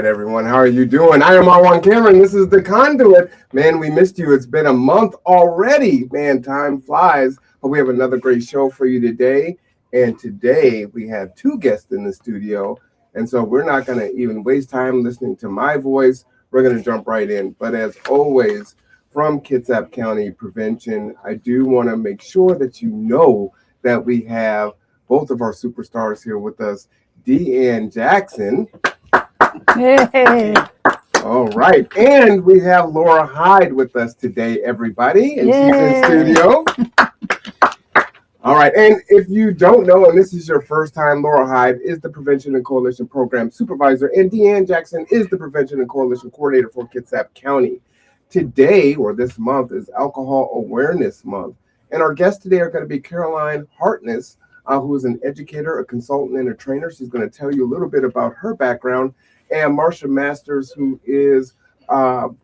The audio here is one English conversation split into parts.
Everyone, how are you doing? I am R1 Cameron. This is The Conduit. Man, we missed you. It's been a month already. Man, time flies. But we have another great show for you today. And today we have two guests in the studio. And so we're not going to even waste time listening to my voice. We're going to jump right in. But as always, from Kitsap County Prevention, I do want to make sure that you know that we have both of our superstars here with us, Deanne Jackson. Hey. All right. And we have Laura Hyde with us today, everybody. And she's in studio. All right. And if you don't know, and this is your first time, Laura Hyde is the Prevention and Coalition Program Supervisor, and Deanne Jackson is the Prevention and Coalition Coordinator for Kitsap County. Today, or this month, is Alcohol Awareness Month. And our guests today are going to be Carolyn Hartness, who is an educator, a consultant, and a trainer. She's going to tell you a little bit about her background. And Marsha Masters, who is of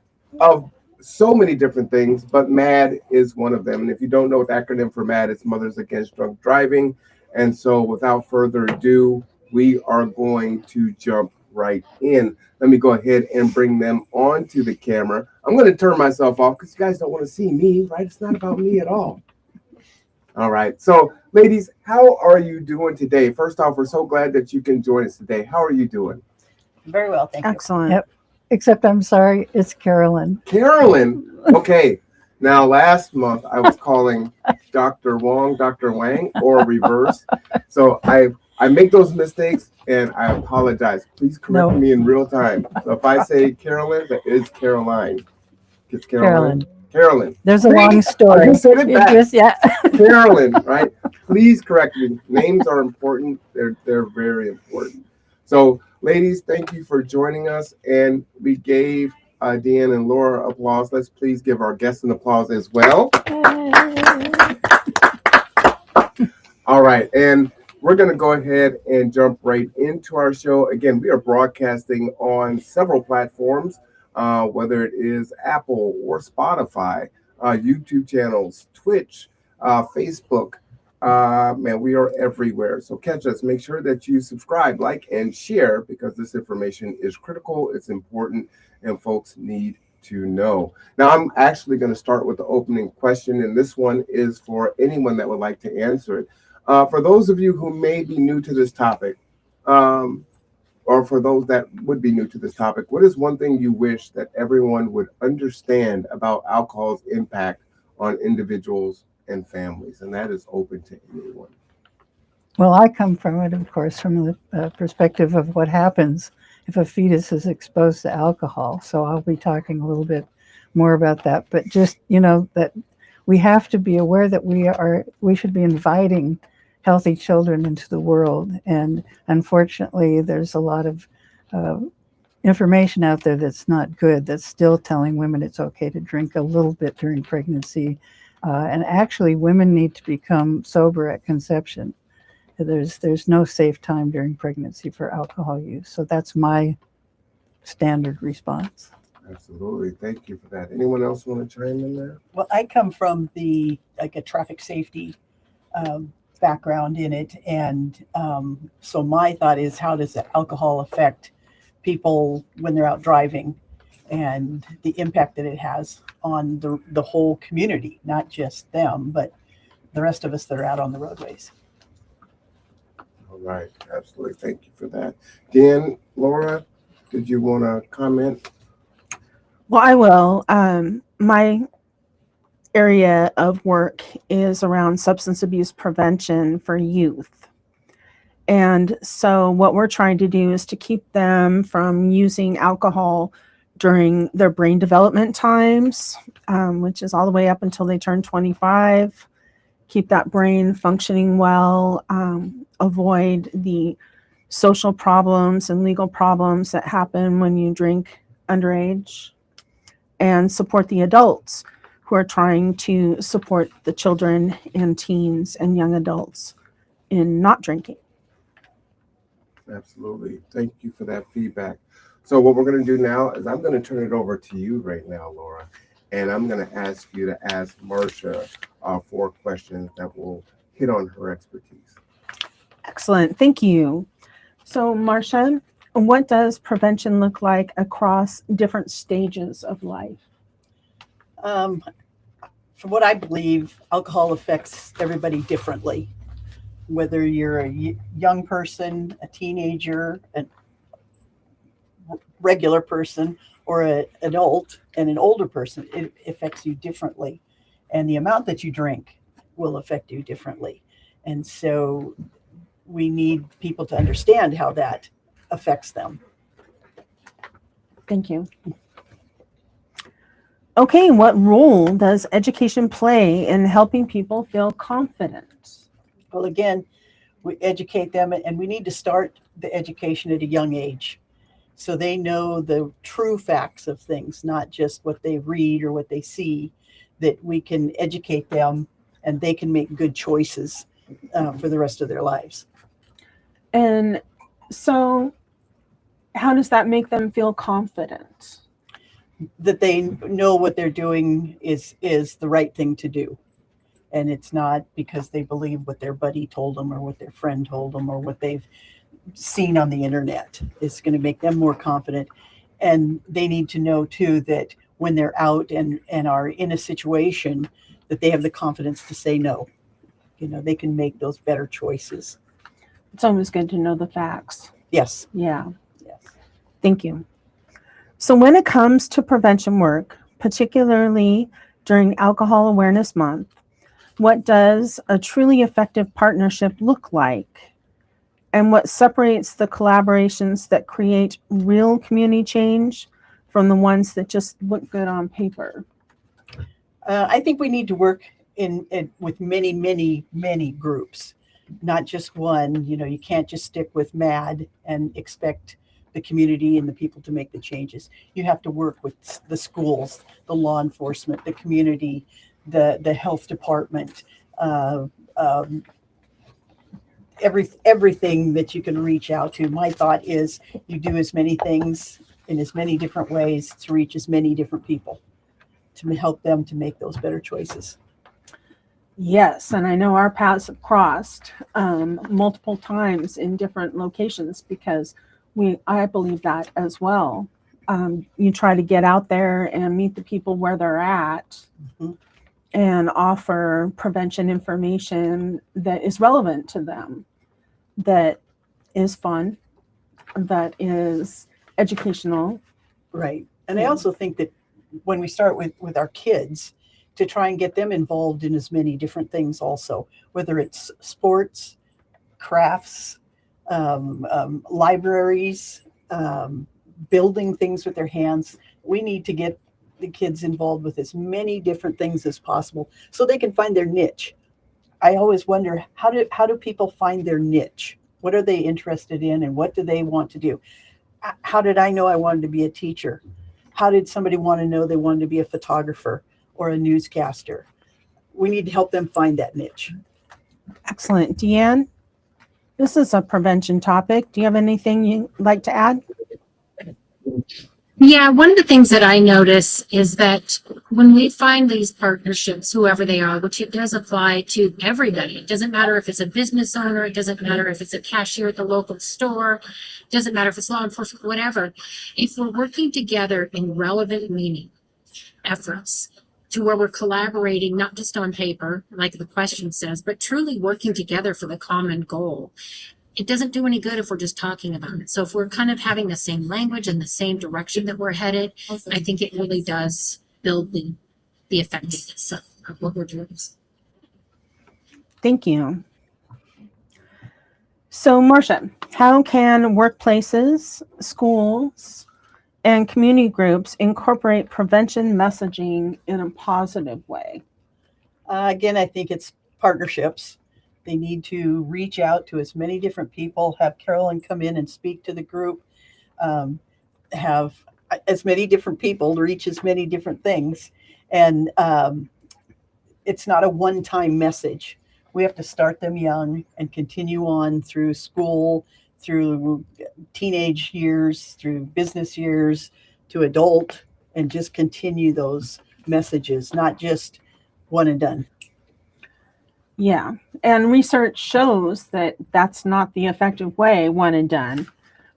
so many different things, but MAD is one of them. And if you don't know what the acronym for MAD, it's Mothers Against Drunk Driving. And so without further ado, we are going to jump right in. Let me go ahead and bring them onto the camera. I'm going to turn myself off because you guys don't want to see me, right? It's not about me at all. All right. So, ladies, how are you doing today? First off, we're so glad that you can join us today. How are you doing? Very well, thank you. Excellent. Yep. Except I'm sorry, it's Carolyn. Carolyn. Okay. Now, last month I was calling Dr. Wong, Dr. Wang, or reverse. So I make those mistakes and I apologize. Please correct me in real time. So if I say Carolyn, that is Caroline. It's Carolyn. Carolyn. There's a long story. You said it back. Yeah. Carolyn, right? Please correct me. Names are important. They're very important. So, ladies, thank you for joining us. And we gave Deanne and Laura applause. Let's please give our guests an applause as well. All right. And we're going to go ahead and jump right into our show. Again, we are broadcasting on several platforms, whether it is Apple or Spotify, YouTube channels, Twitch, Facebook. Man, we are everywhere. So catch us. Make sure that you subscribe, like, and share because this information is critical. It's important, and folks need to know. Now, I'm actually going to start with the opening question, and this one is for anyone that would like to answer it. For those of you who may be new to this topic, or for those that would be new to this topic, what is one thing you wish that everyone would understand about alcohol's impact on individuals and families? And that is open to anyone. Well, I come from it, of course, from the perspective of what happens if a fetus is exposed to alcohol. So I'll be talking a little bit more about that. But just, that we have to be aware that we should be inviting healthy children into the world. And unfortunately, there's a lot of information out there that's not good, that's still telling women it's okay to drink a little bit during pregnancy. And actually, women need to become sober at conception. There's no safe time during pregnancy for alcohol use. So that's my standard response. Absolutely. Thank you for that. Anyone else want to chime in there? Well, I come from a traffic safety background in it. And so my thought is, how does alcohol affect people when they're out driving and the impact that it has on the whole community, not just them, but the rest of us that are out on the roadways. All right. Absolutely. Thank you for that. Dan, Laura, did you want to comment? Well, I will. My area of work is around substance abuse prevention for youth. And so what we're trying to do is to keep them from using alcohol during their brain development times, which is all the way up until they turn 25. Keep that brain functioning well, avoid the social problems and legal problems that happen when you drink underage, and support the adults who are trying to support the children and teens and young adults in not drinking. Absolutely. Thank you for that feedback. So what we're going to do now is I'm going to turn it over to you right now, Laura, and I'm going to ask you to ask Marsha 4 questions that will hit on her expertise. Excellent. Thank you. So, Marsha, what does prevention look like across different stages of life? From what I believe, alcohol affects everybody differently. Whether you're a young person, a teenager, a regular person, or an adult and an older person, it affects you differently. And the amount that you drink will affect you differently. And so we need people to understand how that affects them. Thank you. Okay, what role does education play in helping people feel confident? Well, again, we educate them, and we need to start the education at a young age so they know the true facts of things, not just what they read or what they see, that we can educate them and they can make good choices for the rest of their lives. And so how does that make them feel confident? That they know what they're doing is the right thing to do. And it's not because they believe what their buddy told them or what their friend told them or what they've seen on the internet. It's going to make them more confident. And they need to know too that when they're out and are in a situation that they have the confidence to say no. You know, they can make those better choices. It's always good to know the facts. Yes. Yeah. Yes. Thank you. So when it comes to prevention work, particularly during Alcohol Awareness Month, what does a truly effective partnership look like? And what separates the collaborations that create real community change from the ones that just look good on paper? I think we need to work with many groups, not just one. You know, you can't just stick with MAD and expect the community and the people to make the changes. You have to work with the schools, the law enforcement, the community, the health department, everything that you can reach out to. My thought is you do as many things in as many different ways to reach as many different people to help them to make those better choices. Yes, and I know our paths have crossed multiple times in different locations because I believe that as well. You try to get out there and meet the people where they're at. Mm-hmm. And offer prevention information that is relevant to them, that is fun, that is educational. Right. And I also think that when we start with our kids, to try and get them involved in as many different things also, whether it's sports, crafts, libraries, building things with their hands. We need to get the kids involved with as many different things as possible so they can find their niche. I always wonder, how do people find their niche? What are they interested in and what do they want to do? How did I know I wanted to be a teacher? How did somebody want to know they wanted to be a photographer or a newscaster? We need to help them find that niche. Excellent. Deanne, this is a prevention topic. Do you have anything you'd like to add? Yeah, one of the things that I notice is that when we find these partnerships, whoever they are, which it does apply to everybody, it doesn't matter if it's a business owner, it doesn't matter if it's a cashier at the local store, it doesn't matter if it's law enforcement, whatever. If we're working together in relevant meaning efforts to where we're collaborating, not just on paper, like the question says, but truly working together for the common goal. It doesn't do any good if we're just talking about it. So if we're kind of having the same language and the same direction that we're headed, I think it really does build the effectiveness of what we're doing. Thank you. So Marsha, how can workplaces, schools, and community groups incorporate prevention messaging in a positive way? Again, I think it's partnerships. They need to reach out to as many different people, have Carolyn come in and speak to the group, have as many different people reach as many different things. And it's not a one-time message. We have to start them young and continue on through school, through teenage years, through business years, to adult, and just continue those messages, not just one and done. Yeah, and research shows that that's not the effective way, one and done.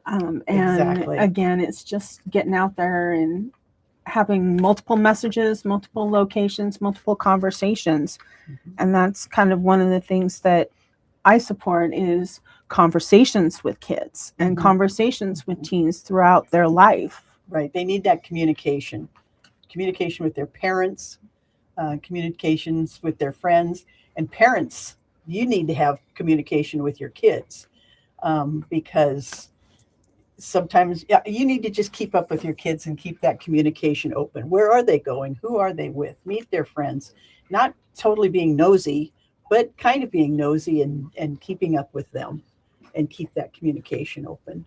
And Exactly. again, it's just getting out there and having multiple messages, multiple locations, multiple conversations. Mhm. And that's kind of one of the things that I support is conversations with kids and Mhm. conversations with teens throughout their life. Right. They need that communication with their parents, communications with their friends, and parents. You need to have communication with your kids because sometimes you need to just keep up with your kids and keep that communication open. Where are they going? Who are they with? Meet their friends. Not totally being nosy, but kind of being nosy and keeping up with them and keep that communication open.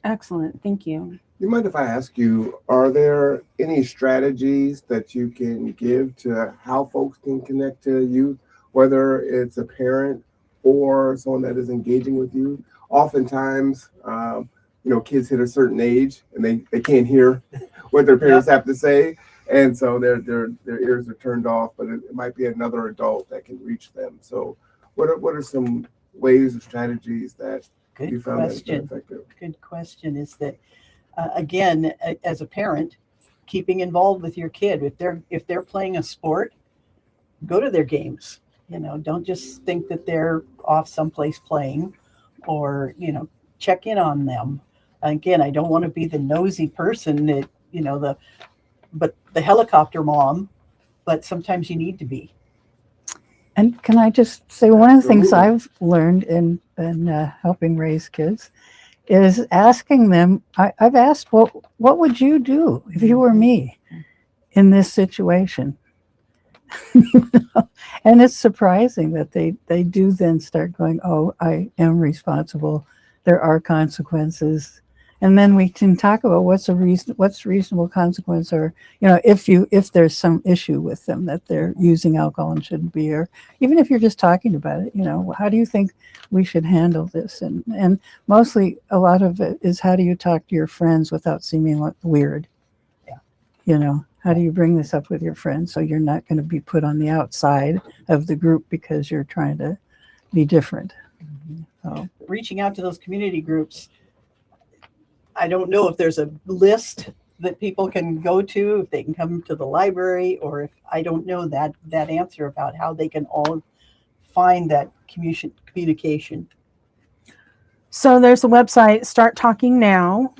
Excellent. Thank you. You mind if I ask you, are there any strategies that you can give to how folks can connect to youth, whether it's a parent or someone that is engaging with you? Oftentimes, kids hit a certain age and they can't hear what their parents have to say. And so their ears are turned off, but it might be another adult that can reach them. So what are some ways or strategies that you Good found that has been question. effective? Good question. Is that again, as a parent, keeping involved with your kid. If they're playing a sport, go to their games. Don't just think that they're off someplace playing, or check in on them. Again, I don't want to be the nosy person that the helicopter mom, but sometimes you need to be. And can I just say one of the things Absolutely. I've learned in helping raise kids is asking them. I've asked, what would you do if you were me in this situation? And it's surprising that they do then start going, oh, I am responsible. There are consequences. And then we can talk about what's reasonable consequence, or if there's some issue with them that they're using alcohol and shouldn't be, or even if you're just talking about it, how do you think we should handle this? And mostly a lot of it is, how do you talk to your friends without seeming like weird? Yeah. How do you bring this up with your friends so you're not going to be put on the outside of the group because you're trying to be different? So. Reaching out to those community groups. I don't know if there's a list that people can go to, if they can come to the library, or if I don't know that answer about how they can all find that communication. So there's a website, Start Talking Now.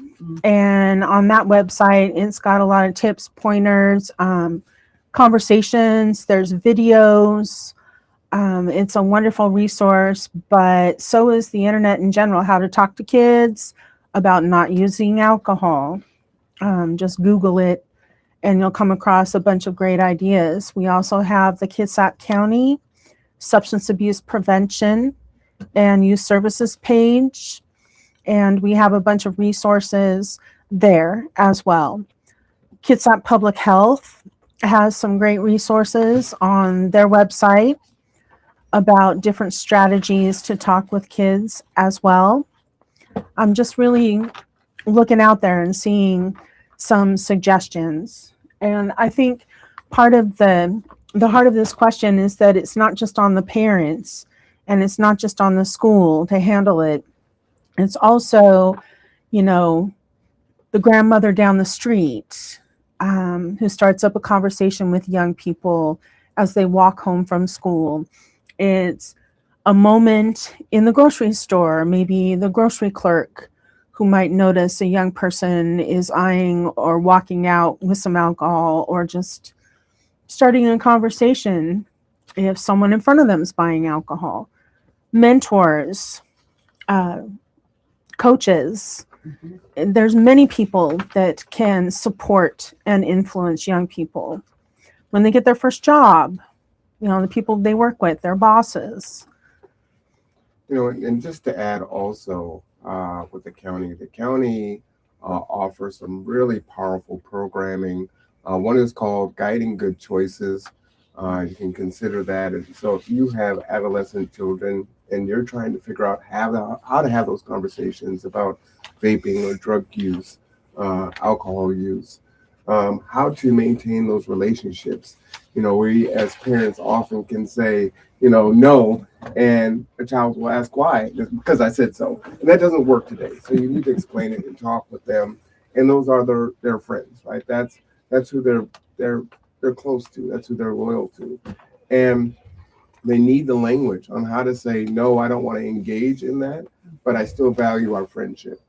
And on that website, it's got a lot of tips, pointers, conversations. There's videos. It's a wonderful resource, but so is the internet in general, how to talk to kids about not using alcohol. Just Google it and you'll come across a bunch of great ideas. We also have the Kitsap County Substance Abuse Prevention and Youth Services page. And we have a bunch of resources there as well. Kitsap Public Health has some great resources on their website about different strategies to talk with kids as well. I'm just really looking out there and seeing some suggestions. And I think part of the heart of this question is that it's not just on the parents and it's not just on the school to handle it. It's also, the grandmother down the street who starts up a conversation with young people as they walk home from school. It's a moment in the grocery store, maybe the grocery clerk who might notice a young person is eyeing or walking out with some alcohol, or just starting a conversation if someone in front of them is buying alcohol. Mentors, coaches. And there's many people that can support and influence young people when they get their first job, the people they work with, their bosses. And just to add also with the county offers some really powerful programming. One is called Guiding Good Choices. You can consider that. And so if you have adolescent children and you're trying to figure out how to have those conversations about vaping or drug use, alcohol use, how to maintain those relationships, We as parents often can say, no, and a child will ask why, just because I said so. And that doesn't work today. So you need to explain it and talk with them. And those are their friends, right? That's who they're close to. That's who they're loyal to. And they need the language on how to say, no, I don't want to engage in that, but I still value our friendship.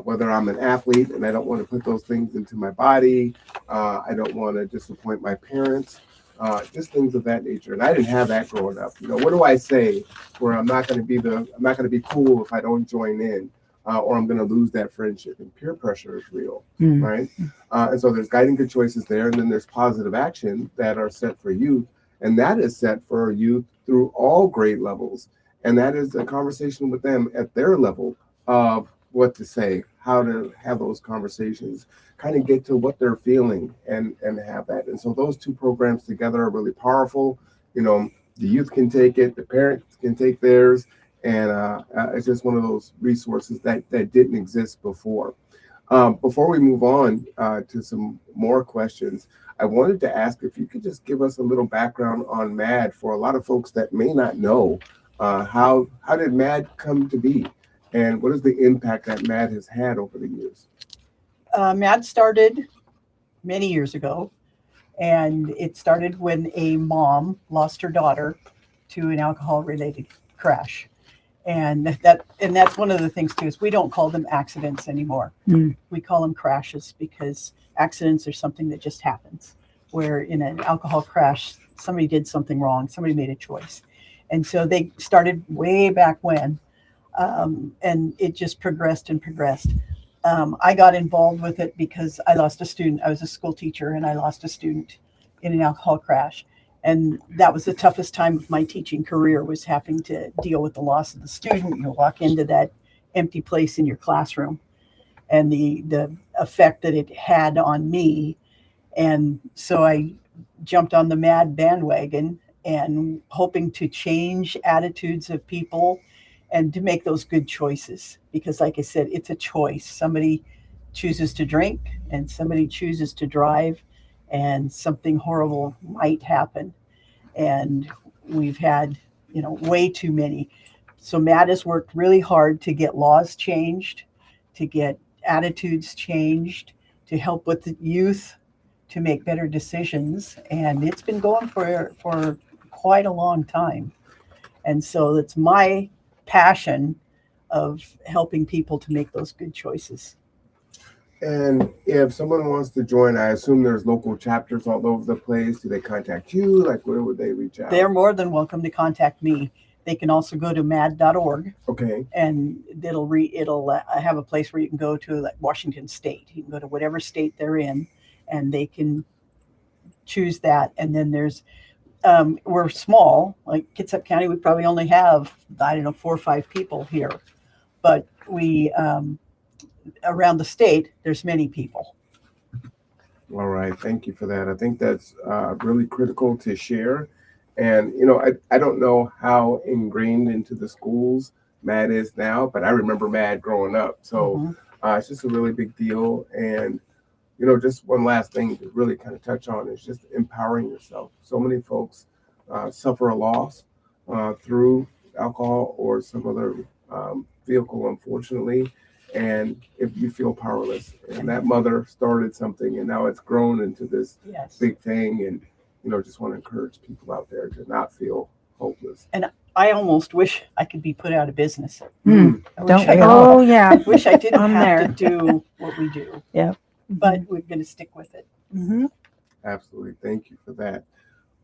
Whether I'm an athlete and I don't want to put those things into my body, I don't want to disappoint my parents, just things of that nature. And I didn't have that growing up. What do I say where I'm not going to be cool if I don't join in, or I'm going to lose that friendship? And peer pressure is real, right? And so there's guiding good choices there, and then there's positive action that are set for youth, and that is set for youth through all grade levels, and that is a conversation with them at their level of what to say, how to have those conversations, kind of get to what they're feeling and have that. And so those two programs together are really powerful. The youth can take it, the parents can take theirs, and it's just one of those resources that didn't exist before. Before we move on to some more questions, I wanted to ask if you could just give us a little background on MAD for a lot of folks that may not know. How did MAD come to be? And what is the impact that MAD has had over the years? MAD started many years ago, and it started when a mom lost her daughter to an alcohol-related crash. And that's one of the things too, is we don't call them accidents anymore. We call them crashes, because accidents are something that just happens. Where in an alcohol crash, somebody did something wrong, somebody made a choice. And so they started way back when, and it just progressed and progressed. I got involved with it because I lost a student. I was a school teacher, and I lost a student in an alcohol crash. And that was the toughest time of my teaching career, was having to deal with the loss of the student. You walk into that empty place in your classroom, and the effect that it had on me. And so I jumped on the MAD bandwagon, and hoping to change attitudes of people and to make those good choices. Because like I said, it's a choice. Somebody chooses to drink and somebody chooses to drive, and something horrible might happen. And we've had, way too many. So MAD has worked really hard to get laws changed, to get attitudes changed, to help with the youth to make better decisions. And it's been going for quite a long time. And so it's my passion of helping people to make those good choices. And if someone wants to join, I assume there's local chapters all over the place. Do they contact you? Like, where would they reach out? They're more than welcome to contact me. They can also go to mad.org. Okay. And it'll have a place where you can go to, like Washington State. You can go to whatever state they're in, and they can choose that. And then there's, we're small, like Kitsap County, we probably only have, 4 or 5 people here. But we, around the state, there's many people. All right. Thank you for that. I think that's really critical to share. And, I don't know how ingrained into the schools MAD is now, but I remember MAD growing up. So it's just a really big deal. And, just one last thing to really kind of touch on is just empowering yourself. So many folks suffer a loss through alcohol or some other vehicle, unfortunately. And if you feel powerless, and that mother started something, and now it's grown into this big thing, and just want to encourage people out there to not feel hopeless. And I almost wish I could be put out of business. Yeah. I wish I didn't have to do what we do. Yeah. But we're going to stick with it. Absolutely. Thank you for that.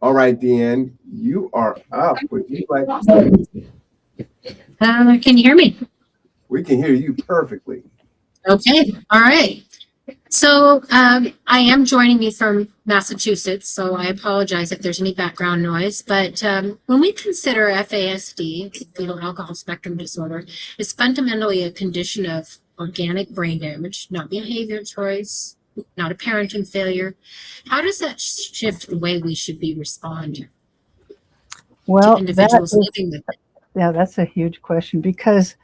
All right, Deanne, you are up. Would you like to say? Can you hear me? We can hear you perfectly. Okay. All right. So I am joining you from Massachusetts, so I apologize if there's any background noise. But when we consider FASD, fetal alcohol spectrum disorder, is fundamentally a condition of organic brain damage, not behavior choice, not a parenting failure. How does that shift the way we should be responding to individuals living with it? Yeah, that's a huge question, because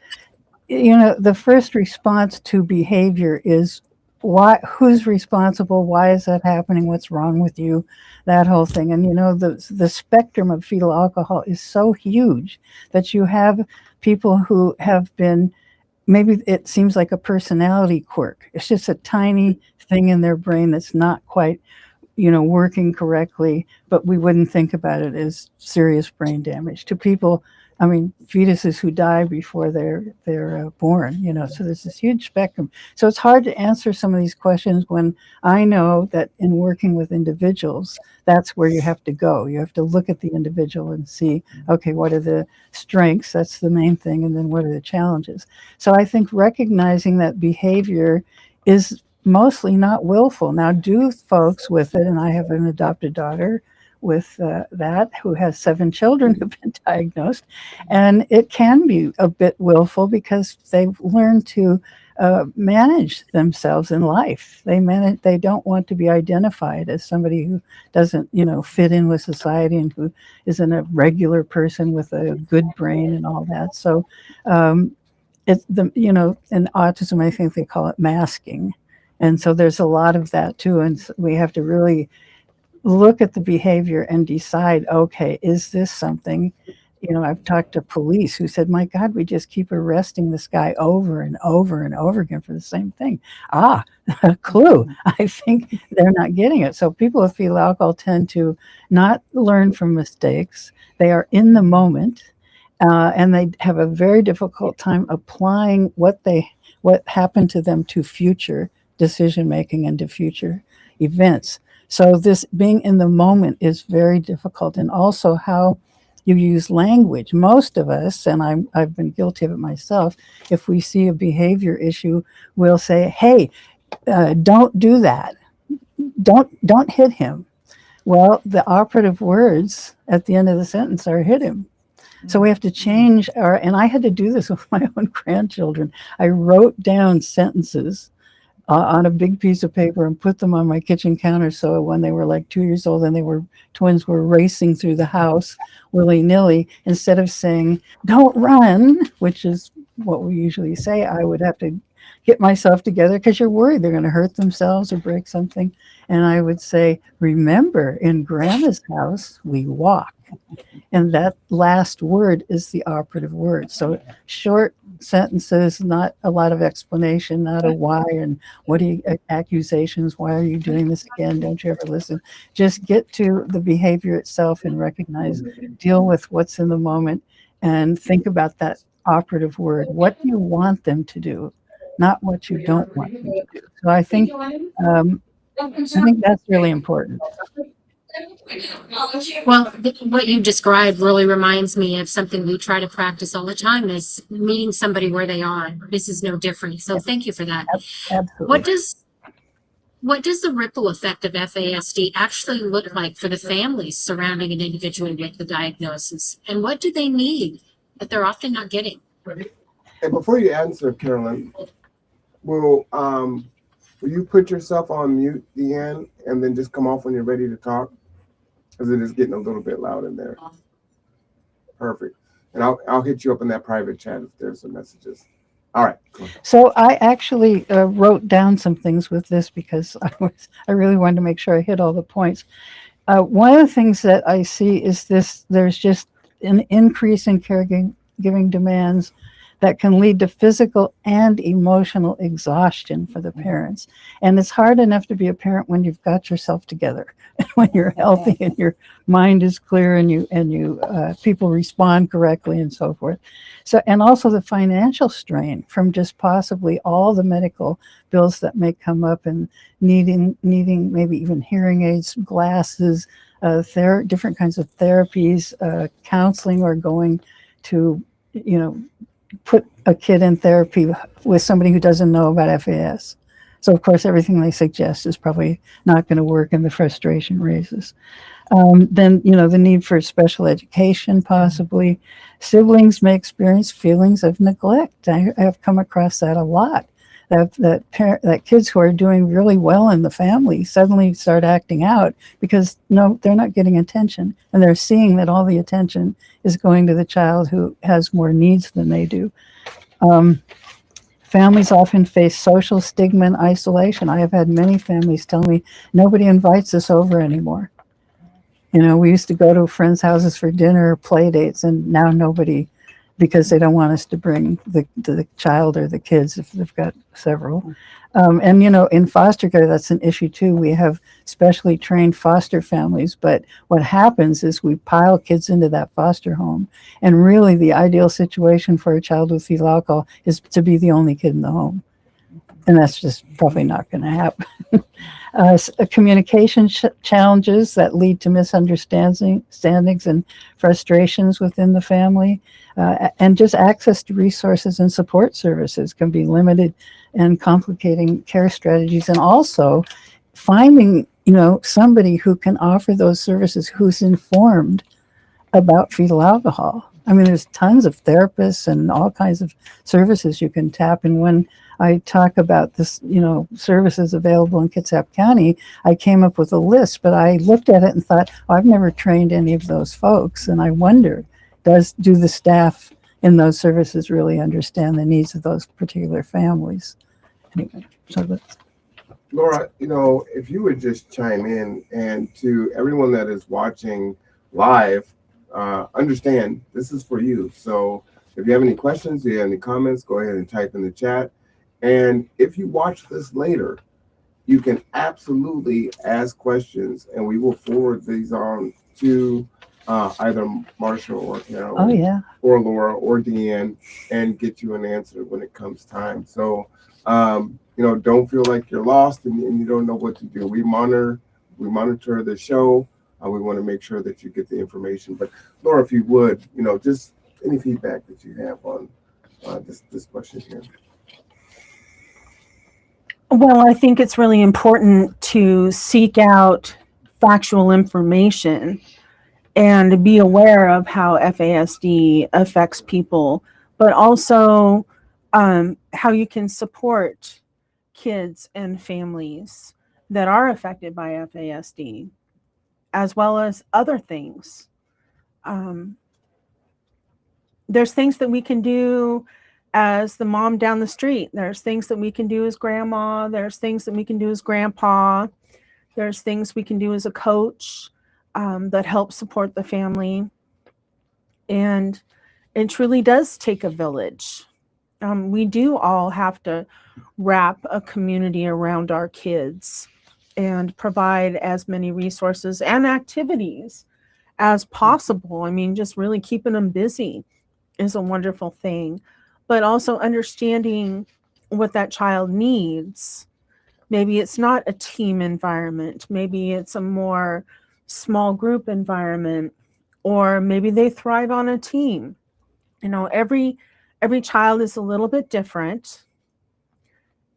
the first response to behavior is who's responsible? Why is that happening? What's wrong with you? That whole thing. And the spectrum of fetal alcohol is so huge that you have people who have been, maybe it seems like a personality quirk. It's just a tiny thing in their brain that's not quite, working correctly, but we wouldn't think about it as serious brain damage. To people, I mean, fetuses who die before they're born, so there's this huge spectrum. So it's hard to answer some of these questions when I know that in working with individuals, that's where you have to go. You have to look at the individual and see, okay, what are the strengths? That's the main thing. And then what are the challenges? So I think recognizing that behavior is mostly not willful. Now, do folks with it, and I have an adopted daughter with that who has 7 children who've been diagnosed, and it can be a bit willful because they've learned to manage themselves in life. They don't want to be identified as somebody who doesn't fit in with society and who isn't a regular person with a good brain and all that. So it's in autism, I think they call it masking. And so there's a lot of that too. And we have to really look at the behavior and decide, okay, is this something, I've talked to police who said, my God, we just keep arresting this guy over and over and over again for the same thing. A clue. I think they're not getting it. So people with fetal alcohol tend to not learn from mistakes. They are in the moment, and they have a very difficult time applying what happened to them to future decision-making and to future events. So this being in the moment is very difficult. And also how you use language. Most of us, and I've been guilty of it myself, if we see a behavior issue, we'll say, hey, don't do that. Don't hit him. Well, the operative words at the end of the sentence are hit him. So we have to change and I had to do this with my own grandchildren. I wrote down sentences on a big piece of paper and put them on my kitchen counter. So when they were like 2 years old and twins were racing through the house willy-nilly, instead of saying, don't run, which is what we usually say, I would have to get myself together because you're worried they're going to hurt themselves or break something. And I would say, remember, in Grandma's house, we walk. And that last word is the operative word. So short sentences, not a lot of explanation, not a why and what are you, accusations, why are you doing this again? Don't you ever listen? Just get to the behavior itself and recognize, deal with what's in the moment and think about that operative word. What do you want them to do? Not what you don't want them to do. So I think that's really important. Well, what you described really reminds me of something we try to practice all the time is meeting somebody where they are. This is no different. So thank you for that. Absolutely. What does the ripple effect of FASD actually look like for the families surrounding an individual with the diagnosis? And what do they need that they're often not getting? And before you answer, Carolyn, will you put yourself on mute, Deanne, and then just come off when you're ready to talk? Because it is getting a little bit loud in there. Perfect. And I'll hit you up in that private chat if there's some messages. All right. So I actually wrote down some things with this because I really wanted to make sure I hit all the points. One of the things that I see is there's just an increase in caregiving demands that can lead to physical and emotional exhaustion for the parents. And it's hard enough to be a parent when you've got yourself together, when you're healthy and your mind is clear and you people respond correctly and so forth. So, and also the financial strain from just possibly all the medical bills that may come up and needing maybe even hearing aids, glasses, different kinds of therapies, counseling, or going to, put a kid in therapy with somebody who doesn't know about FAS. So of course, everything they suggest is probably not going to work and the frustration raises. Then, the need for special education, possibly. Siblings may experience feelings of neglect. I have come across that a lot. That kids who are doing really well in the family suddenly start acting out because they're not getting attention, and they're seeing that all the attention is going to the child who has more needs than they do. Families often face social stigma and isolation. I have had many families tell me nobody invites us over anymore. You know, we used to go to friends' houses for dinner or play dates, and now nobody, because they don't want us to bring the child or the kids if they've got several. And, you know, in foster care, that's an issue too. We have specially trained foster families, but what happens is we pile kids into that foster home. And really the ideal situation for a child with fetal alcohol is to be the only kid in the home. And that's just probably not going to happen. Communication challenges that lead to misunderstandings and frustrations within the family, and just access to resources and support services can be limited and complicating care strategies. And also finding, you know, somebody who can offer those services who's informed about fetal alcohol. I mean, there's tons of therapists and all kinds of services you can tap. And when I talk about this, you know, services available in Kitsap County, I came up with a list, but I looked at it and thought, oh, I've never trained any of those folks. And I wonder, do the staff in those services really understand the needs of those particular families? Anyway, so that's. Laura, you know, if you would just chime in, and to everyone that is watching live, understand this is for you. So if you have any questions, if you have any comments, go ahead and type in the chat. And if you watch this later, you can absolutely ask questions, and we will forward these on to either Marsha or Carolyn, Oh, yeah. or Laura or Deanne, and get you an answer when it comes time. So, you know, don't feel like you're lost and you don't know what to do. We monitor the show. We want to make sure that you get the information. But Laura, if you would, you know, just any feedback that you have on this question here. Well, I think it's really important to seek out factual information and be aware of how FASD affects people, but also how you can support kids and families that are affected by FASD, as well as other things. There's things that we can do as the mom down the street. There's things that we can do as grandma. There's things that we can do as grandpa. There's things we can do as a coach that help support the family. And it truly does take a village. We do all have to wrap a community around our kids and provide as many resources and activities as possible. I mean, just really keeping them busy is a wonderful thing, but also understanding what that child needs. Maybe it's not a team environment. Maybe it's a more small group environment, or maybe they thrive on a team. You know, every child is a little bit different,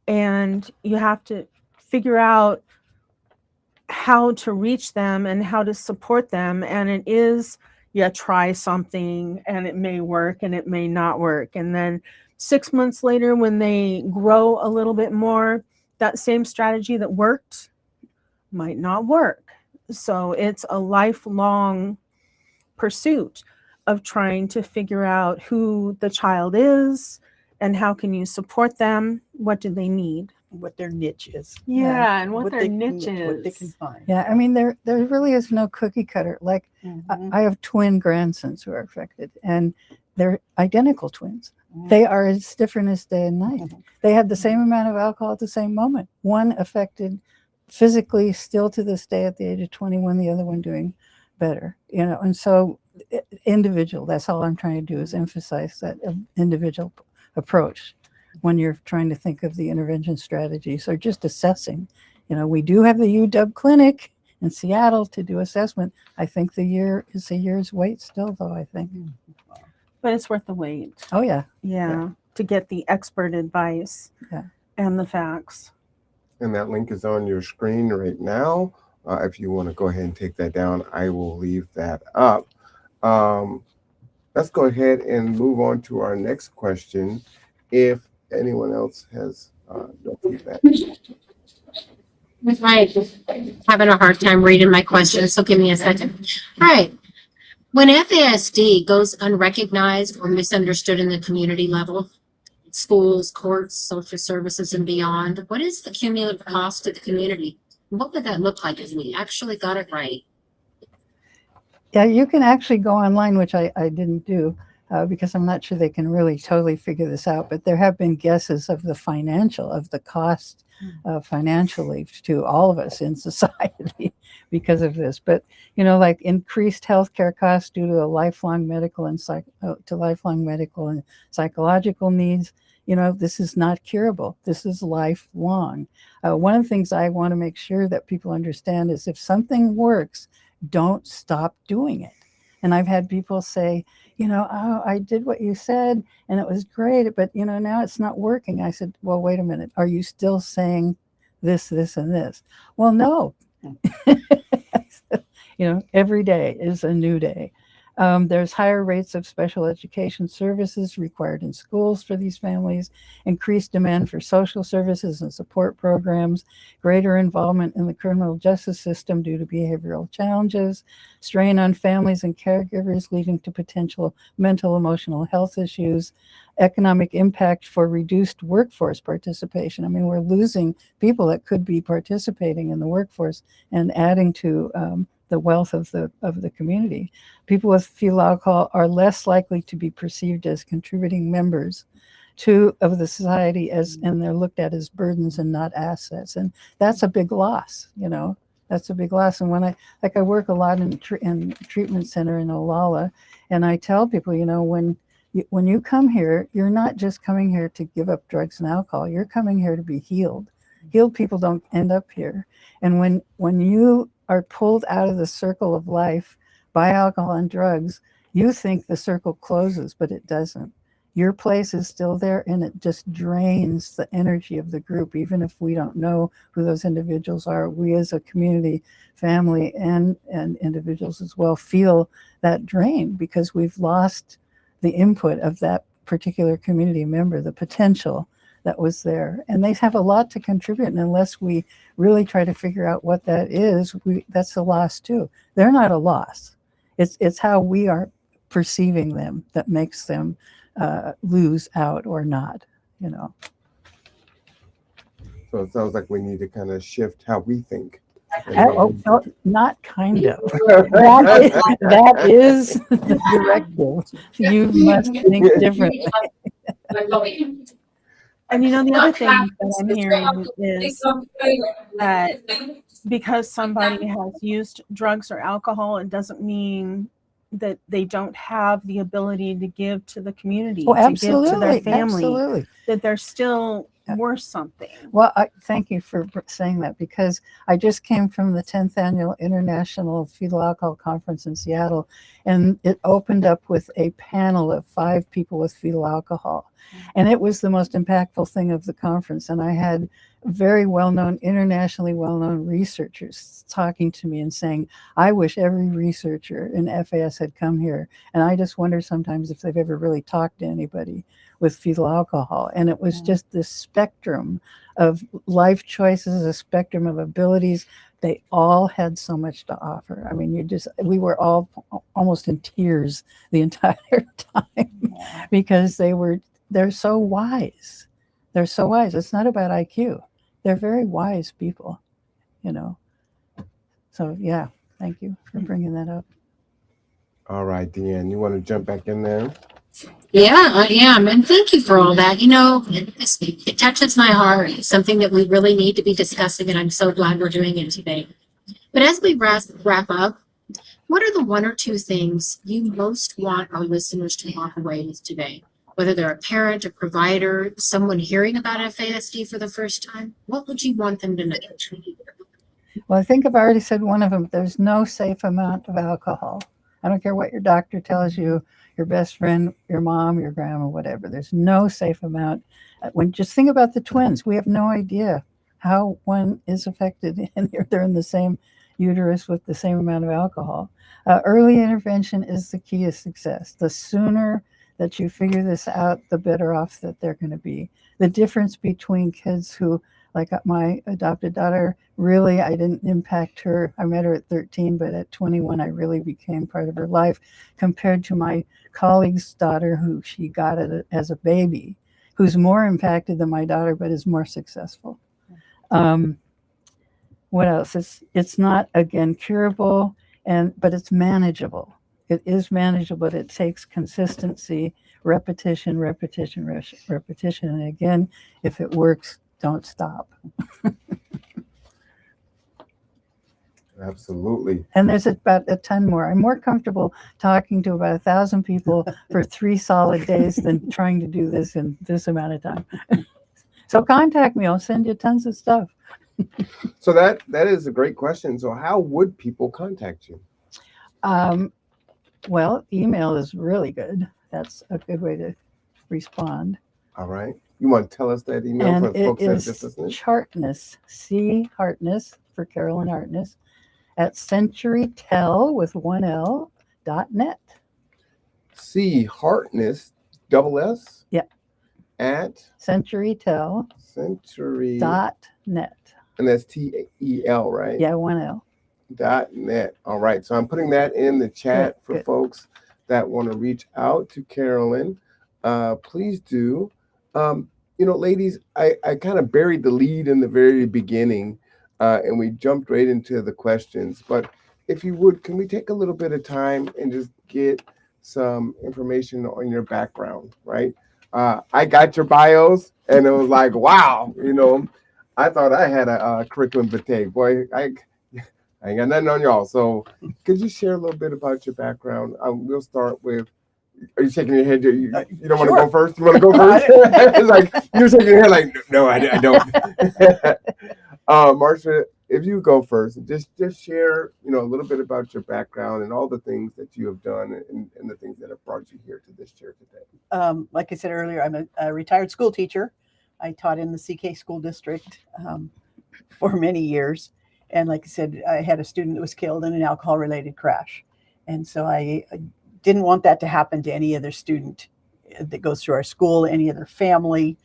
and you have to figure out how to reach them and how to support them. And it is, you try something and it may work and it may not work. And then 6 months later, when they grow a little bit more, that same strategy that worked might not work. So it's a lifelong pursuit of trying to figure out who the child is and how can you support them, what do they need. What their niche is. Yeah, and what their they niche can, what they is. can find. Yeah, I mean, there really is no cookie cutter. Like, I have twin grandsons who are affected, and they're identical twins. They are as different as day and night. They had the same amount of alcohol at the same moment. One affected physically still to this day at the age of 21, the other one doing better, you know. And so individual, that's all I'm trying to do, is emphasize that individual approach when you're trying to think of the intervention strategies or just assessing. You know, we do have the UW clinic in Seattle to do assessment. I think the year is a year's wait still, though, I think. But it's worth the wait. Oh, yeah. Yeah, to get the expert advice and the facts. And that link is on your screen right now. If you want to go ahead and take that down, I will leave that up. Let's go ahead and move on to our next question. If anyone else has no feedback. I'm having a hard time reading my question, so give me a second. All right. When FASD goes unrecognized or misunderstood in the community level, schools, courts, social services, and beyond, what is the cumulative cost to the community? What would that look like if we actually got it right? Yeah, you can actually go online, which I didn't do because I'm not sure they can really totally figure this out. But there have been guesses of the cost financially to all of us in society because of this. But like increased healthcare costs due to lifelong medical and psychological needs. This is not curable. This is lifelong. One of the things I want to make sure that people understand is if something works, don't stop doing it. And I've had people say, oh, I did what you said and it was great, but now it's not working. I said, well, wait a minute. Are you still saying this, this, and this? Well, no. Every day is a new day. There's higher rates of special education services required in schools for these families, increased demand for social services and support programs, greater involvement in the criminal justice system due to behavioral challenges, strain on families and caregivers leading to potential mental emotional health issues, economic impact for reduced workforce participation. I mean, we're losing people that could be participating in the workforce and adding to the wealth of the community. People with fetal alcohol are less likely to be perceived as contributing members of the society and they're looked at as burdens and not assets. And that's a big loss, that's a big loss. And when I work a lot in treatment center in Olalla, and I tell people, when you come here, you're not just coming here to give up drugs and alcohol, you're coming here to be healed. Healed people don't end up here. And when you are pulled out of the circle of life by alcohol and drugs, you think the circle closes, but it doesn't. Your place is still there, and it just drains the energy of the group. Even if we don't know who those individuals are, we as a community, family, and individuals as well feel that drain because we've lost the input of that particular community member, the potential that was there. And they have a lot to contribute. And unless we really try to figure out what that is, that's a loss too. They're not a loss. It's how we are perceiving them that makes them lose out or not, So it sounds like we need to kind of shift how we think. No, not kind of. That is the directive. You must think differently. And the other thing that I'm hearing is that because somebody has used drugs or alcohol, it doesn't mean that they don't have the ability to give to the community, to give to their family, that they're still worth something. Well, thank you for saying that, because I just came from the 10th Annual International Fetal Alcohol Conference in Seattle, and it opened up with a panel of 5 people with fetal alcohol. And it was the most impactful thing of the conference. And I had very well-known, internationally well-known researchers talking to me and saying, I wish every researcher in FAS had come here. And I just wonder sometimes if they've ever really talked to anybody with fetal alcohol. And it was just this spectrum of life choices, a spectrum of abilities. They all had so much to offer. I mean, we were all almost in tears the entire time because they're so wise. They're so wise. It's not about IQ. They're very wise people, So yeah, thank you for bringing that up. All right, Deanne, you want to jump back in there? Yeah, I am. And thank you for all that. It touches my heart. It's something that we really need to be discussing, and I'm so glad we're doing it today. But as we wrap up, what are the 1 or 2 things you most want our listeners to walk away with today? Whether they're a parent, a provider, someone hearing about FASD for the first time, what would you want them to know? Well, I think I've already said one of them. There's no safe amount of alcohol. I don't care what your doctor tells you, your best friend, your mom, your grandma, whatever. There's no safe amount. Just think about the twins. We have no idea how one is affected, and they're in the same uterus with the same amount of alcohol. Early intervention is the key to success. The sooner that you figure this out, the better off that they're going to be. The difference between kids who, like my adopted daughter, really, I didn't impact her. I met her at 13, but at 21, I really became part of her life, compared to my colleague's daughter, who she got it as a baby, who's more impacted than my daughter, but is more successful. What else? It's not, again, curable, but it's manageable. It is manageable, but it takes consistency, repetition. And again, if it works, don't stop. Absolutely. And there's about a ton more. I'm more comfortable talking to about 1,000 people for 3 solid days than trying to do this in this amount of time. So contact me. I'll send you tons of stuff. So that is a great question. So how would people contact you? Well, email is really good. That's a good way to respond. All right. You want to tell us that email And for it folks that are is just listening? Hartness, C Hartness for Carolyn Hartness at centurytel with 1L.net. C Hartness, double S? Yeah. At centurytel.net. Century. And that's TEL, right? Yeah, 1L. .net. All right. So I'm putting that in the chat for folks that want to reach out to Carolyn. Please do. Ladies, I kind of buried the lead in the very beginning, and we jumped right into the questions. But if you would, can we take a little bit of time and just get some information on your background, right? I got your bios, and it was like, wow, I thought I had a curriculum vitae. Boy, I ain't got nothing on y'all. So could you share a little bit about your background? We'll start with, are you shaking your head? You don't want to go first? You want to go first? It's like, you're shaking your head like, no, I don't. Marsha, if you go first, just share, a little bit about your background and all the things that you have done and the things that have brought you here to this chair today. Like I said earlier, I'm a retired school teacher. I taught in the CK school district for many years. And like I said, I had a student that was killed in an alcohol-related crash. And so I didn't want that to happen to any other student that goes through our school, any other family.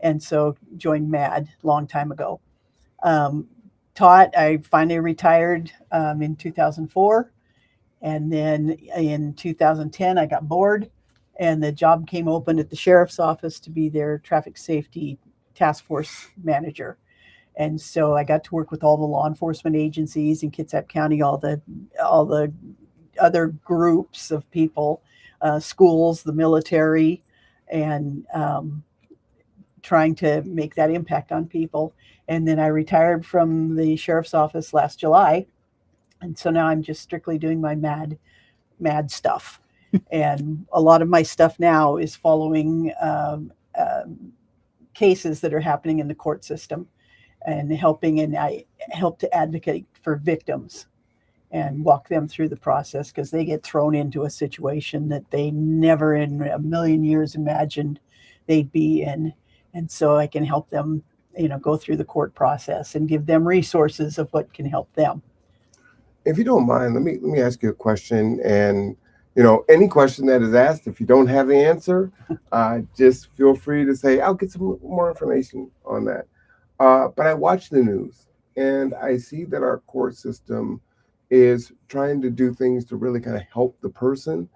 And so joined MAD a long time ago. I finally retired in 2004. And then in 2010, I got bored. And the job came open at the sheriff's office to be their traffic safety task force manager. And so I got to work with all the law enforcement agencies in Kitsap County, all the other groups of people, schools, the military, and trying to make that impact on people. And then I retired from the sheriff's office last July. And so now I'm just strictly doing my MAD stuff. And a lot of my stuff now is following cases that are happening in the court system and I help to advocate for victims and walk them through the process because they get thrown into a situation that they never in a million years imagined they'd be in. And so I can help them, go through the court process and give them resources of what can help them. If you don't mind, let me ask you a question. And any question that is asked, if you don't have the answer, just feel free to say, I'll get some more information on that. But I watch the news and I see that our court system is trying to do things to really kind of help the person.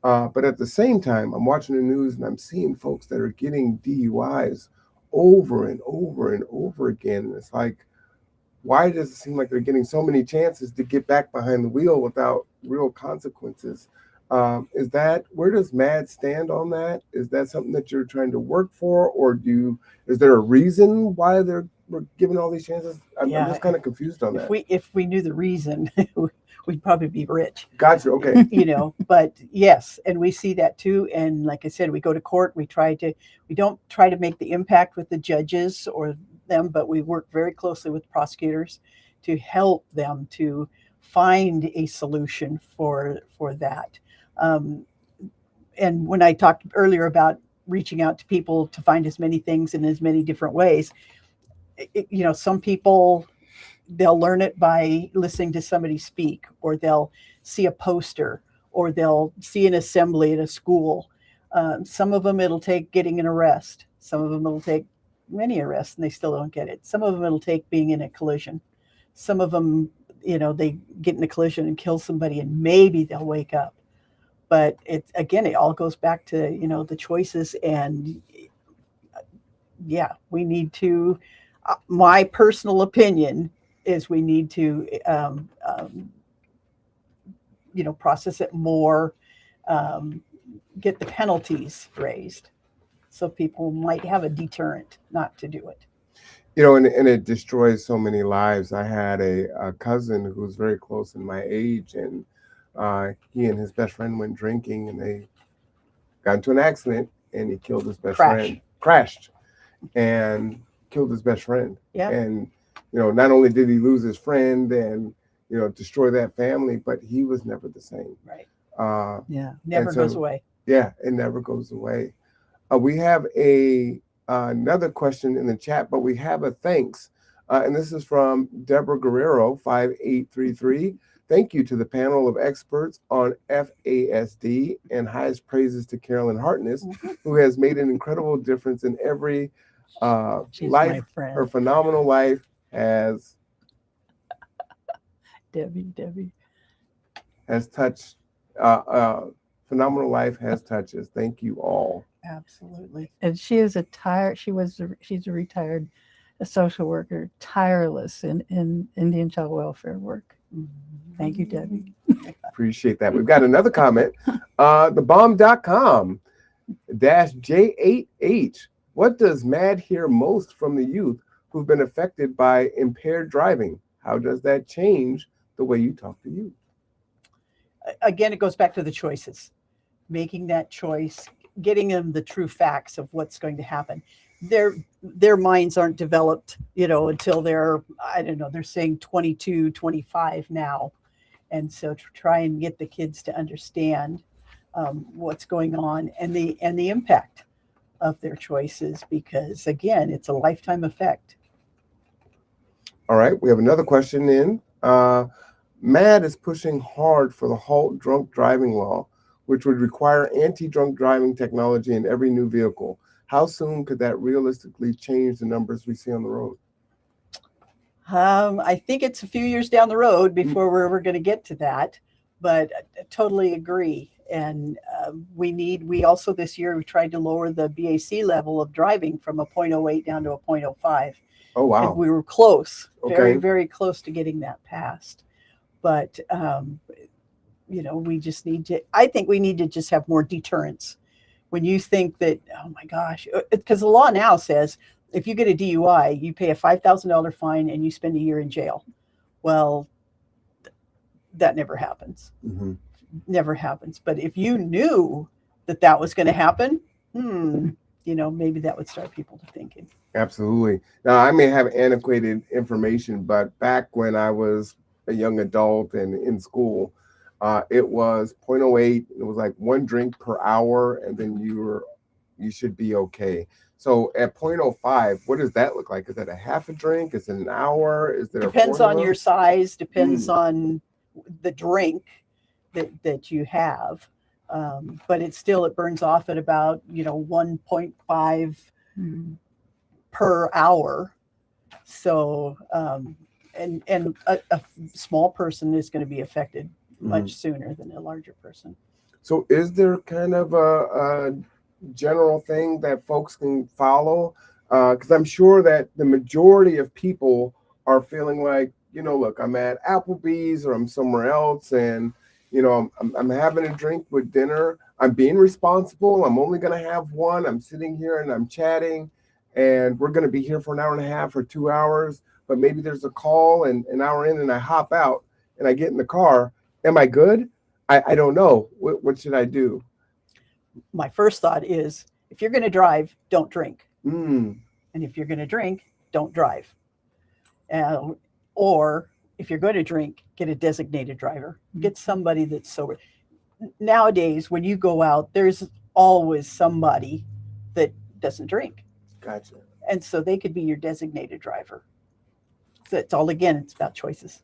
But at the same time, I'm watching the news and I'm seeing folks that are getting DUIs over and over and over again. And it's like, why does it seem like they're getting so many chances to get back behind the wheel without real consequences? Where does MAD stand on that? Is that something that you're trying to work for, or is there a reason why we're giving all these chances? I'm just kind of confused on that. If we knew the reason, we'd probably be rich. Gotcha. Okay. But yes, and we see that too. And like I said, we go to court. We don't try to make the impact with the judges or them, but we work very closely with prosecutors to help them to find a solution for that. And when I talked earlier about reaching out to people to find as many things in as many different ways, some people, they'll learn it by listening to somebody speak, or they'll see a poster, or they'll see an assembly at a school. Some of them it'll take getting an arrest. Some of them it'll take many arrests and they still don't get it. Some of them it'll take being in a collision. Some of them, they get in a collision and kill somebody and maybe they'll wake up. But it all goes back to, the choices and yeah, we need to, my personal opinion is we need to, process it more, get the penalties raised so people might have a deterrent not to do it. And it destroys so many lives. I had a cousin who's very close in my age, and he and his best friend went drinking, and they got into an accident, and he killed his best friend. Crashed and killed his best friend. Yeah. And not only did he lose his friend and destroy that family, but he was never the same. Right. Yeah. Never goes away. Yeah, it never goes away. We have another question in the chat, but we have a thanks. And this is from Deborah Guerrero, 5833. Thank you to the panel of experts on FASD, and highest praises to Carolyn Hartness, who has made an incredible difference in every She's life. my friend. Her phenomenal life has Debbie. has touched. Phenomenal life has touches. Thank you all. Absolutely. And she is she's a retired social worker, tireless in Indian child welfare work. Thank you, Debbie. Appreciate that. We've got another comment. Thebomb.com -J8H. What does MAD hear most from the youth who've been affected by impaired driving? How does that change the way you talk to youth? Again, it goes back to the choices, making that choice, getting them the true facts of what's going to happen. Their minds aren't developed, until they're, I don't know, they're saying 22, 25 now. And so to try and get the kids to understand what's going on and the impact of their choices, because again, it's a lifetime effect. All right, we have another question in. MAD is pushing hard for the halt drunk driving law, which would require anti-drunk driving technology in every new vehicle. How soon could that realistically change the numbers we see on the road? I think it's a few years down the road before we're ever going to get to that, but I totally agree. And we also this year, we tried to lower the BAC level of driving from a 0.08 down to a 0.05. Oh, wow. And we were close, very, Okay. very close to getting that passed. But, we just I think we need to just have more deterrence. When you think that, oh my gosh, because the law now says if you get a DUI, you pay a $5,000 fine and you spend a year in jail. Well, that never happens. Mm-hmm. Never happens. But if you knew that was going to happen, maybe that would start people to thinking. Absolutely. Now, I may have antiquated information, but back when I was a young adult and in school, it was 0.08. It was like one drink per hour, and then you should be okay. So at 0.05, what does that look like? Is that a half a drink? Is it an hour? Is there Depends on your size, depends on the drink that you have. But it burns off at about, 1.5 per hour. So, and a small person is going to be affected much sooner than a larger person. So is there kind of a general thing that folks can follow? Because I'm sure that the majority of people are feeling like, look, I'm at Applebee's or I'm somewhere else, and I'm having a drink with dinner. I'm being responsible. I'm only going to have one. I'm sitting here and I'm chatting, and we're going to be here for an hour and a half or 2 hours. But maybe there's a call and an hour in, and I hop out and I get in the car. Am I good? I don't know. What should I do? My first thought is, if you're going to drive, don't drink. Mm. And if you're going to drink, don't drive. Or if you're going to drink, get a designated driver. Get somebody that's sober. Nowadays, when you go out, there's always somebody that doesn't drink. Gotcha. And so they could be your designated driver. So it's about choices.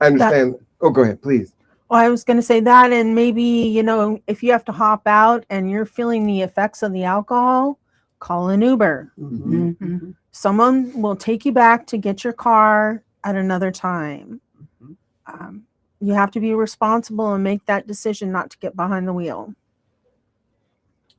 I understand. Oh, go ahead, please. Well, I was going to say that, and maybe, if you have to hop out and you're feeling the effects of the alcohol, call an Uber. Mm-hmm. Someone will take you back to get your car at another time. You have to be responsible and make that decision not to get behind the wheel.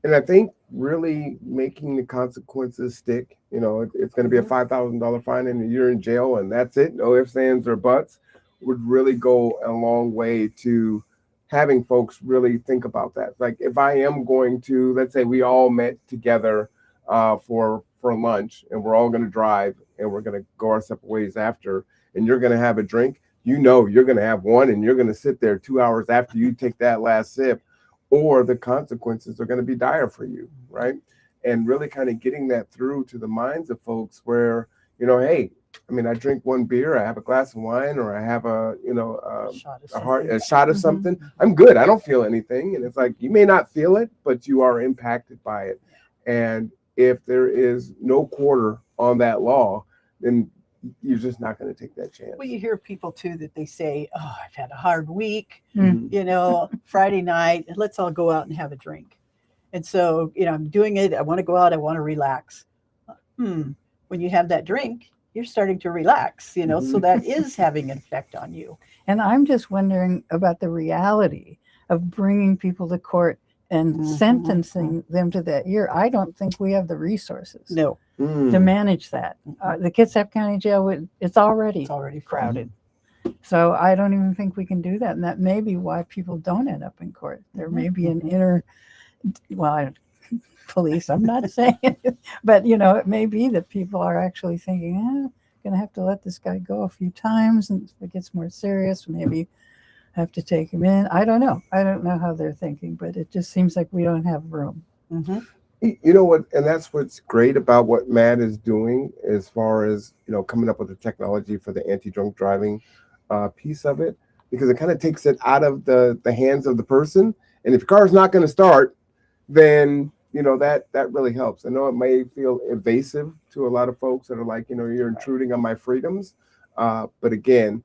And I think really making the consequences stick, it's going to be a $5,000 fine and you're in jail and that's it. No ifs, ands, or buts would really go a long way to having folks really think about that. Like if I am going to, let's say we all met together for lunch and we're all going to drive and we're going to go our separate ways after, and you're going to have a drink, you're going to have one and you're going to sit there 2 hours after you take that last sip, or the consequences are going to be dire for you, right? And really kind of getting that through to the minds of folks where, hey, I mean, I drink one beer, I have a glass of wine, or I have a shot of something. I'm good. I don't feel anything. And it's like, you may not feel it, but you are impacted by it. And if there is no quarter on that law, then you're just not going to take that chance. Well, you hear people too that they say, "Oh, I've had a hard week, Mm. Friday night, let's all go out and have a drink." And so, I'm doing it. I want to go out. I want to relax. When you have that drink, you're starting to relax, so that is having an effect on you. And I'm just wondering about the reality of bringing people to court and sentencing them to that year. I don't think we have the resources No, to manage that. The Kitsap County Jail, it's already crowded. So I don't even think we can do that. And that may be why people don't end up in court. There may be an police, I'm not saying it, but it may be that people are actually thinking, I'm going to have to let this guy go a few times. And if it gets more serious, maybe have to take him in. I don't know. I don't know how they're thinking, but it just seems like we don't have room. You know what? And that's what's great about what Matt is doing as far as, coming up with the technology for the anti-drunk driving piece of it, because it kind of takes it out of the hands of the person. And if your car's not going to start, then, that really helps. I know it may feel evasive to a lot of folks that are like, you're intruding on my freedoms. But again,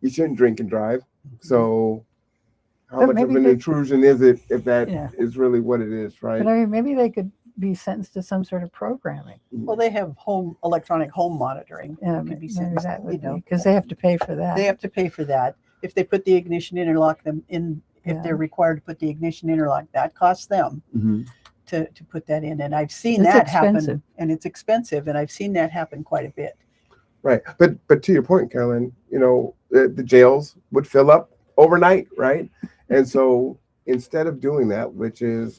you shouldn't drink and drive. So how much of an intrusion is it if that is really what it is, right? But I mean, maybe they could be sentenced to some sort of programming. Well, they have electronic home monitoring. Could be sentenced, because they have to pay for that. They have to pay for that. If they put the ignition interlock them in, if they're required to put the ignition interlock, that costs them to put that in. And I've seen that happen, and it's expensive. And I've seen that happen quite a bit. Right. But to your point, Carolyn, the jails would fill up overnight, right? And so instead of doing that, which is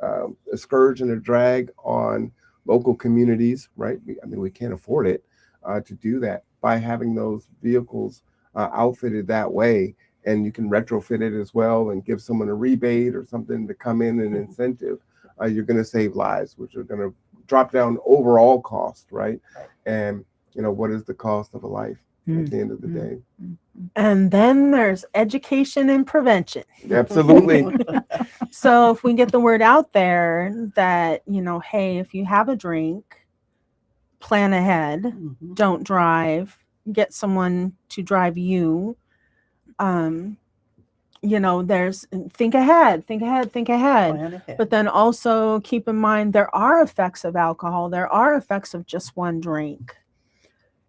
a scourge and a drag on local communities, right? We can't afford it to do that by having those vehicles outfitted that way. And you can retrofit it as well and give someone a rebate or something to come in, an incentive. You're going to save lives, which are going to drop down overall cost, right? And what is the cost of a life at the end of the day? And then there's education and prevention. Absolutely. So if we get the word out there that, hey, if you have a drink, plan ahead, don't drive, get someone to drive you. There's think ahead. But then also keep in mind, there are effects of alcohol. There are effects of just one drink.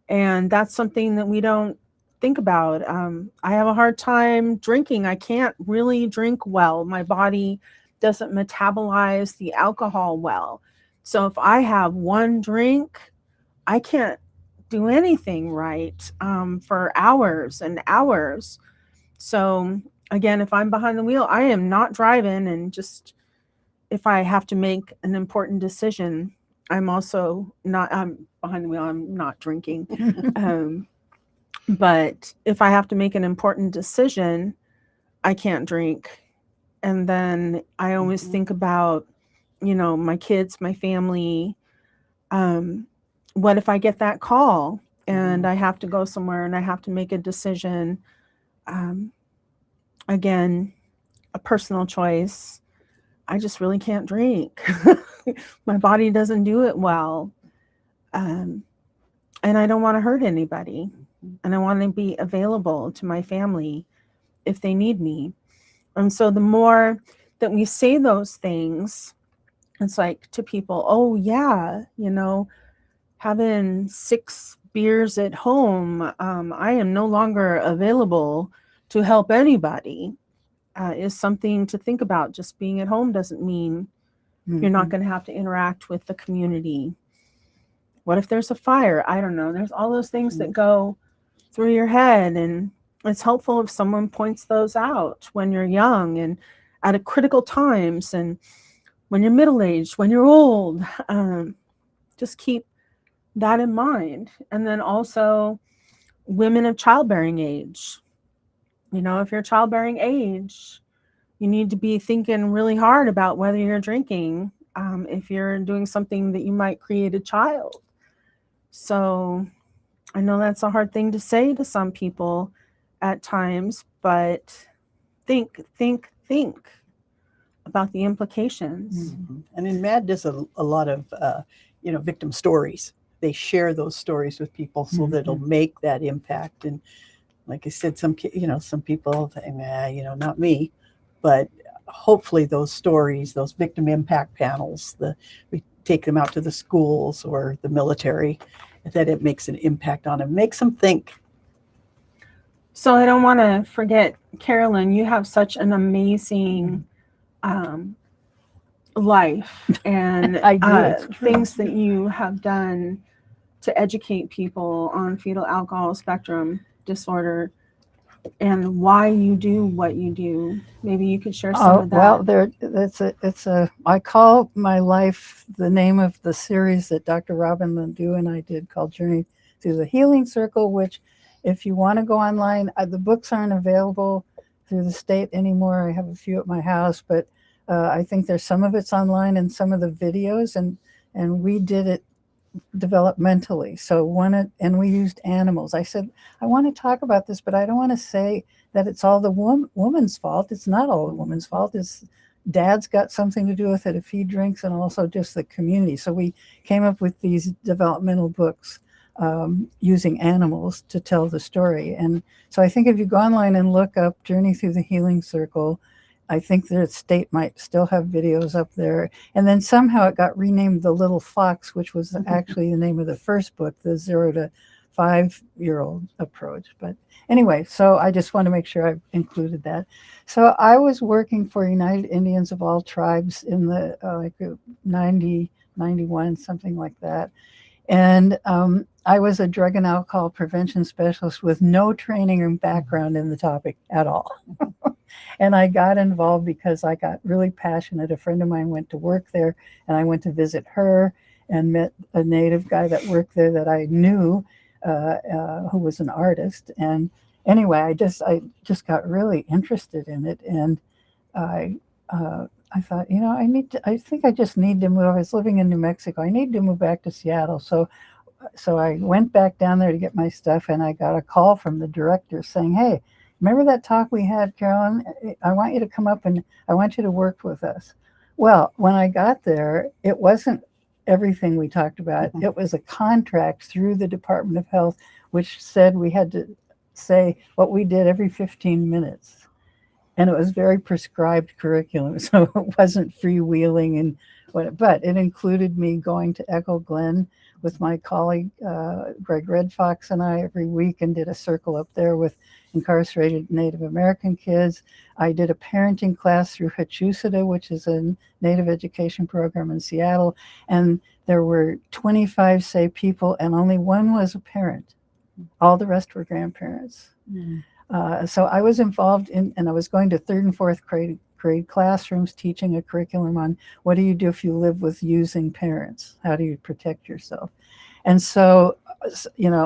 And that's something that we don't think about. I have a hard time drinking. I can't really drink well. My body doesn't metabolize the alcohol well. So if I have one drink, I can't do anything right for hours and hours. So again, if I'm behind the wheel, I am not driving. And just if I have to make an important decision, I'm behind the wheel, I'm not drinking. But if I have to make an important decision, I can't drink. And then I always think about, my kids, my family. What if I get that call and I have to go somewhere and I have to make a decision? Again, a personal choice. I just really can't drink. My body doesn't do it well. And I don't want to hurt anybody. And I want to be available to my family if they need me. And so the more that we say those things, it's like to people, oh yeah, having 6 beers at home, I am no longer available to help anybody. is something to think about. Just being at home doesn't mean you're not going to have to interact with the community. What if there's a fire? I don't know. There's all those things that go through your head, and it's helpful if someone points those out when you're young and at a critical times, and when you're middle-aged, when you're old. Just keep that in mind. And then also women of childbearing age. You know, if you're childbearing age, you need to be thinking really hard about whether you're drinking, if you're doing something that you might create a child. So I know that's a hard thing to say to some people at times, but think about the implications. And in MAD does a lot of, victim stories. They share those stories with people so that it'll make that impact. And like I said, some people think, not me, but hopefully those stories, those victim impact panels, we take them out to the schools or the military, that it makes an impact on them, makes them think. So I don't want to forget, Carolyn, you have such an amazing life and I do. things that you have done to educate people on fetal alcohol spectrum disorder and why you do what you do. Maybe you could share some of that. Well, I call my life the name of the series that Dr. Robin Ledoux and I did called Journey Through the Healing Circle, which if you want to go online, the books aren't available through the state anymore. I have a few at my house, but I think there's some of it's online and some of the videos, and we did it developmentally. And we used animals. I said, I want to talk about this, but I don't want to say that it's all the woman's fault. It's not all the woman's fault. It's dad's got something to do with it if he drinks, and also just the community. So we came up with these developmental books using animals to tell the story. And so I think if you go online and look up Journey Through the Healing Circle, I think the state might still have videos up there. And then somehow it got renamed The Little Fox, which was actually the name of the first book, the 0 to 5-year-old approach. But anyway, so I just want to make sure I've included that. So I was working for United Indians of All Tribes in the 90, 91, something like that. And I was a drug and alcohol prevention specialist with no training or background in the topic at all. And I got involved because I got really passionate. A friend of mine went to work there, and I went to visit her and met a native guy that worked there that I knew, who was an artist. And anyway, I just got really interested in it. And I thought, I think I just need to move. I was living in New Mexico. I need to move back to Seattle. So I went back down there to get my stuff, and I got a call from the director saying, hey, remember that talk we had, Carolyn? I want you to come up and I want you to work with us. Well, when I got there, it wasn't everything we talked about. It was a contract through the Department of Health, which said we had to say what we did every 15 minutes. And it was very prescribed curriculum. So it wasn't freewheeling but it included me going to Echo Glen with my colleague, Greg Red Fox, and I every week, and did a circle up there with incarcerated Native American kids. I did a parenting class through Hachusa, which is a Native education program in Seattle. And there were 25, say, people, and only one was a parent. All the rest were grandparents. So I was involved and I was going to 3rd and 4th grade classrooms teaching a curriculum on what do you do if you live with using parents? How do you protect yourself? And so,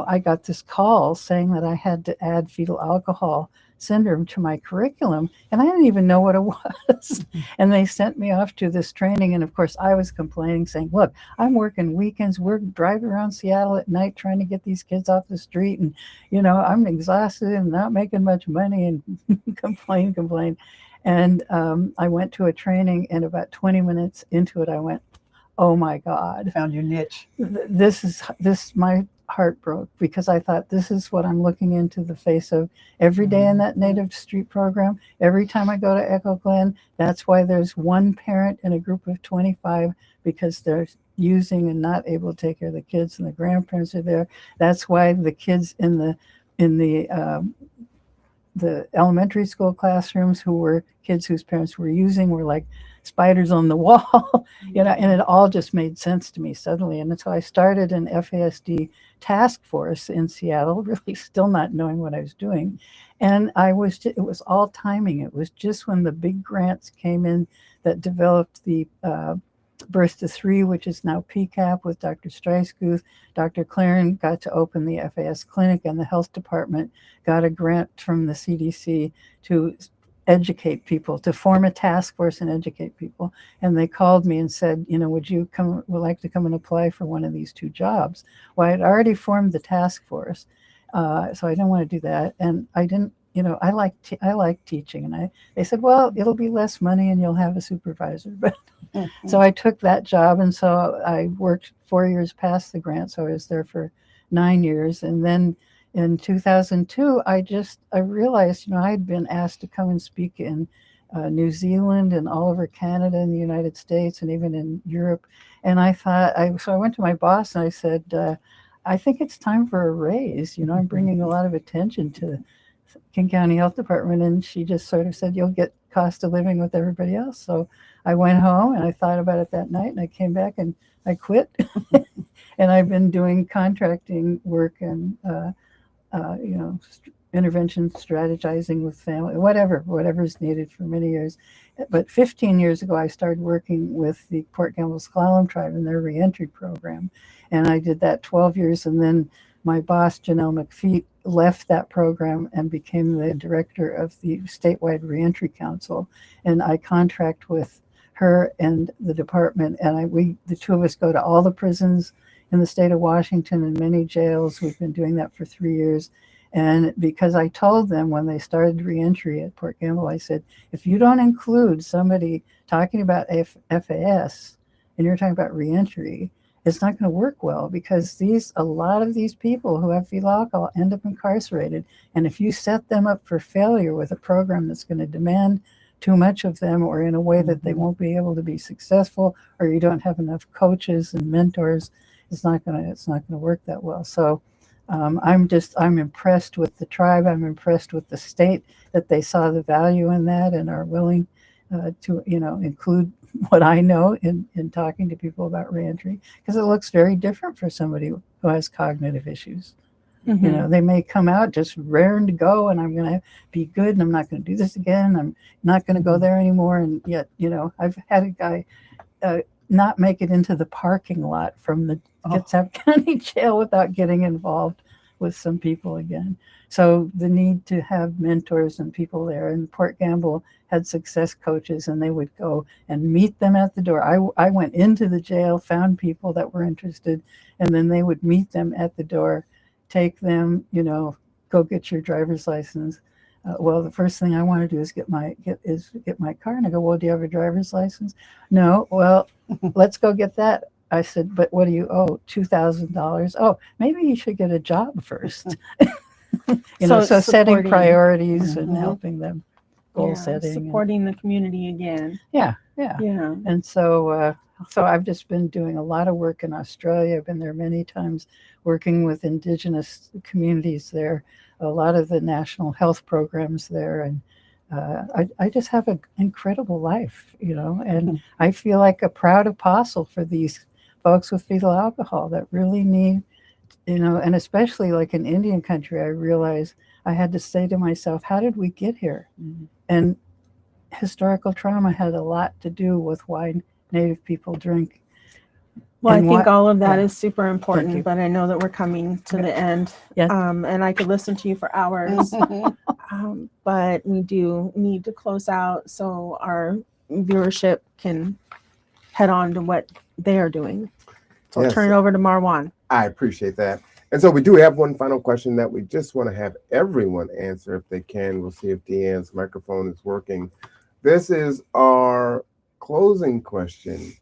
I got this call saying that I had to add fetal alcohol syndrome to my curriculum, and I didn't even know what it was. And they sent me off to this training. And of course, I was complaining, saying, look, I'm working weekends. We're driving around Seattle at night trying to get these kids off the street. And, I'm exhausted and not making much money, and complain. And I went to a training, and about 20 minutes into it, I went, oh my God. Found your niche. My heart broke, because I thought, this is what I'm looking into the face of every day in that Native Street program. Every time I go to Echo Glen, that's why there's one parent in a group of 25, because they're using and not able to take care of the kids, and the grandparents are there. That's why the kids in the the elementary school classrooms who were kids whose parents were using were like spiders on the wall, and it all just made sense to me suddenly. And so I started an FASD task force in Seattle, really still not knowing what I was doing. And it was all timing. It was just when the big grants came in that developed the Birth to 3, which is now PCAP with Dr. Streisguth. Dr. Claren got to open the FAS clinic, and the health department got a grant from the CDC to educate people, to form a task force and educate people. And they called me and said, would like to come and apply for one of these 2 jobs? Well, I had already formed the task force, so I didn't want to do that. And I didn't, I like teaching. And they said, well, it'll be less money and you'll have a supervisor. But so I took that job. And so I worked 4 years past the grant. So I was there for 9 years. And then in 2002, I realized, I had been asked to come and speak in New Zealand and all over Canada and the United States and even in Europe. And I thought, so I went to my boss and I said, I think it's time for a raise. I'm bringing a lot of attention to the King County Health Department. And she just sort of said, you'll get cost of living with everybody else. So I went home and I thought about it that night and I came back and I quit. And I've been doing contracting work and, intervention, strategizing with family, whatever's needed for many years. But 15 years ago, I started working with the Port Gamble Sklallam tribe in their reentry program. And I did that 12 years. And then my boss, Janelle McPhee, left that program and became the director of the statewide reentry council. And I contract with her and the department. And the 2 of us go to all the prisons in the state of Washington and many jails. We've been doing that for 3 years. And because I told them when they started reentry at Port Gamble, I said, if you don't include somebody talking about FAS and you're talking about reentry, it's not going to work well, because a lot of these people who have fetal alcohol end up incarcerated. And if you set them up for failure with a program that's going to demand too much of them, or in a way that they won't be able to be successful, or you don't have enough coaches and mentors, it's not going to work that well. So I'm impressed with the tribe. I'm impressed with the state that they saw the value in that and are willing to include what I know in talking to people about reentry, because it looks very different for somebody who has cognitive issues. They may come out just raring to go, and I'm going to be good, and I'm not going to do this again. I'm not going to go there anymore. And yet, I've had a guy not make it into the parking lot from the Kitsap County Jail without getting involved with some people again. So the need to have mentors and people there. And Port Gamble had success coaches, and they would go and meet them at the door. I went into the jail, found people that were interested, and then they would meet them at the door, take them, go get your driver's license. Well, the first thing I want to do is get my car. And I go, well, do you have a driver's license? No. Well, let's go get that. I said, but what do you owe? $2,000. Oh, maybe you should get a job first. So setting priorities and helping them, goal setting, supporting the community again. Yeah. And so I've just been doing a lot of work in Australia. I've been there many times, working with Indigenous communities there, a lot of the national health programs there, and I just have an incredible life, and I feel like a proud apostle for these folks with fetal alcohol that really need, and especially like in Indian country, I realized I had to say to myself, how did we get here? And historical trauma had a lot to do with why Native people drink. Well, I think all of that is super important, but I know that we're coming to the end. Yeah. And I could listen to you for hours, but we do need to close out so our viewership can head on to what they are doing. So I'll turn it over to Marwan. I appreciate that. And so we do have one final question that we just want to have everyone answer if they can. We'll see if Deanne's microphone is working. This is our closing question.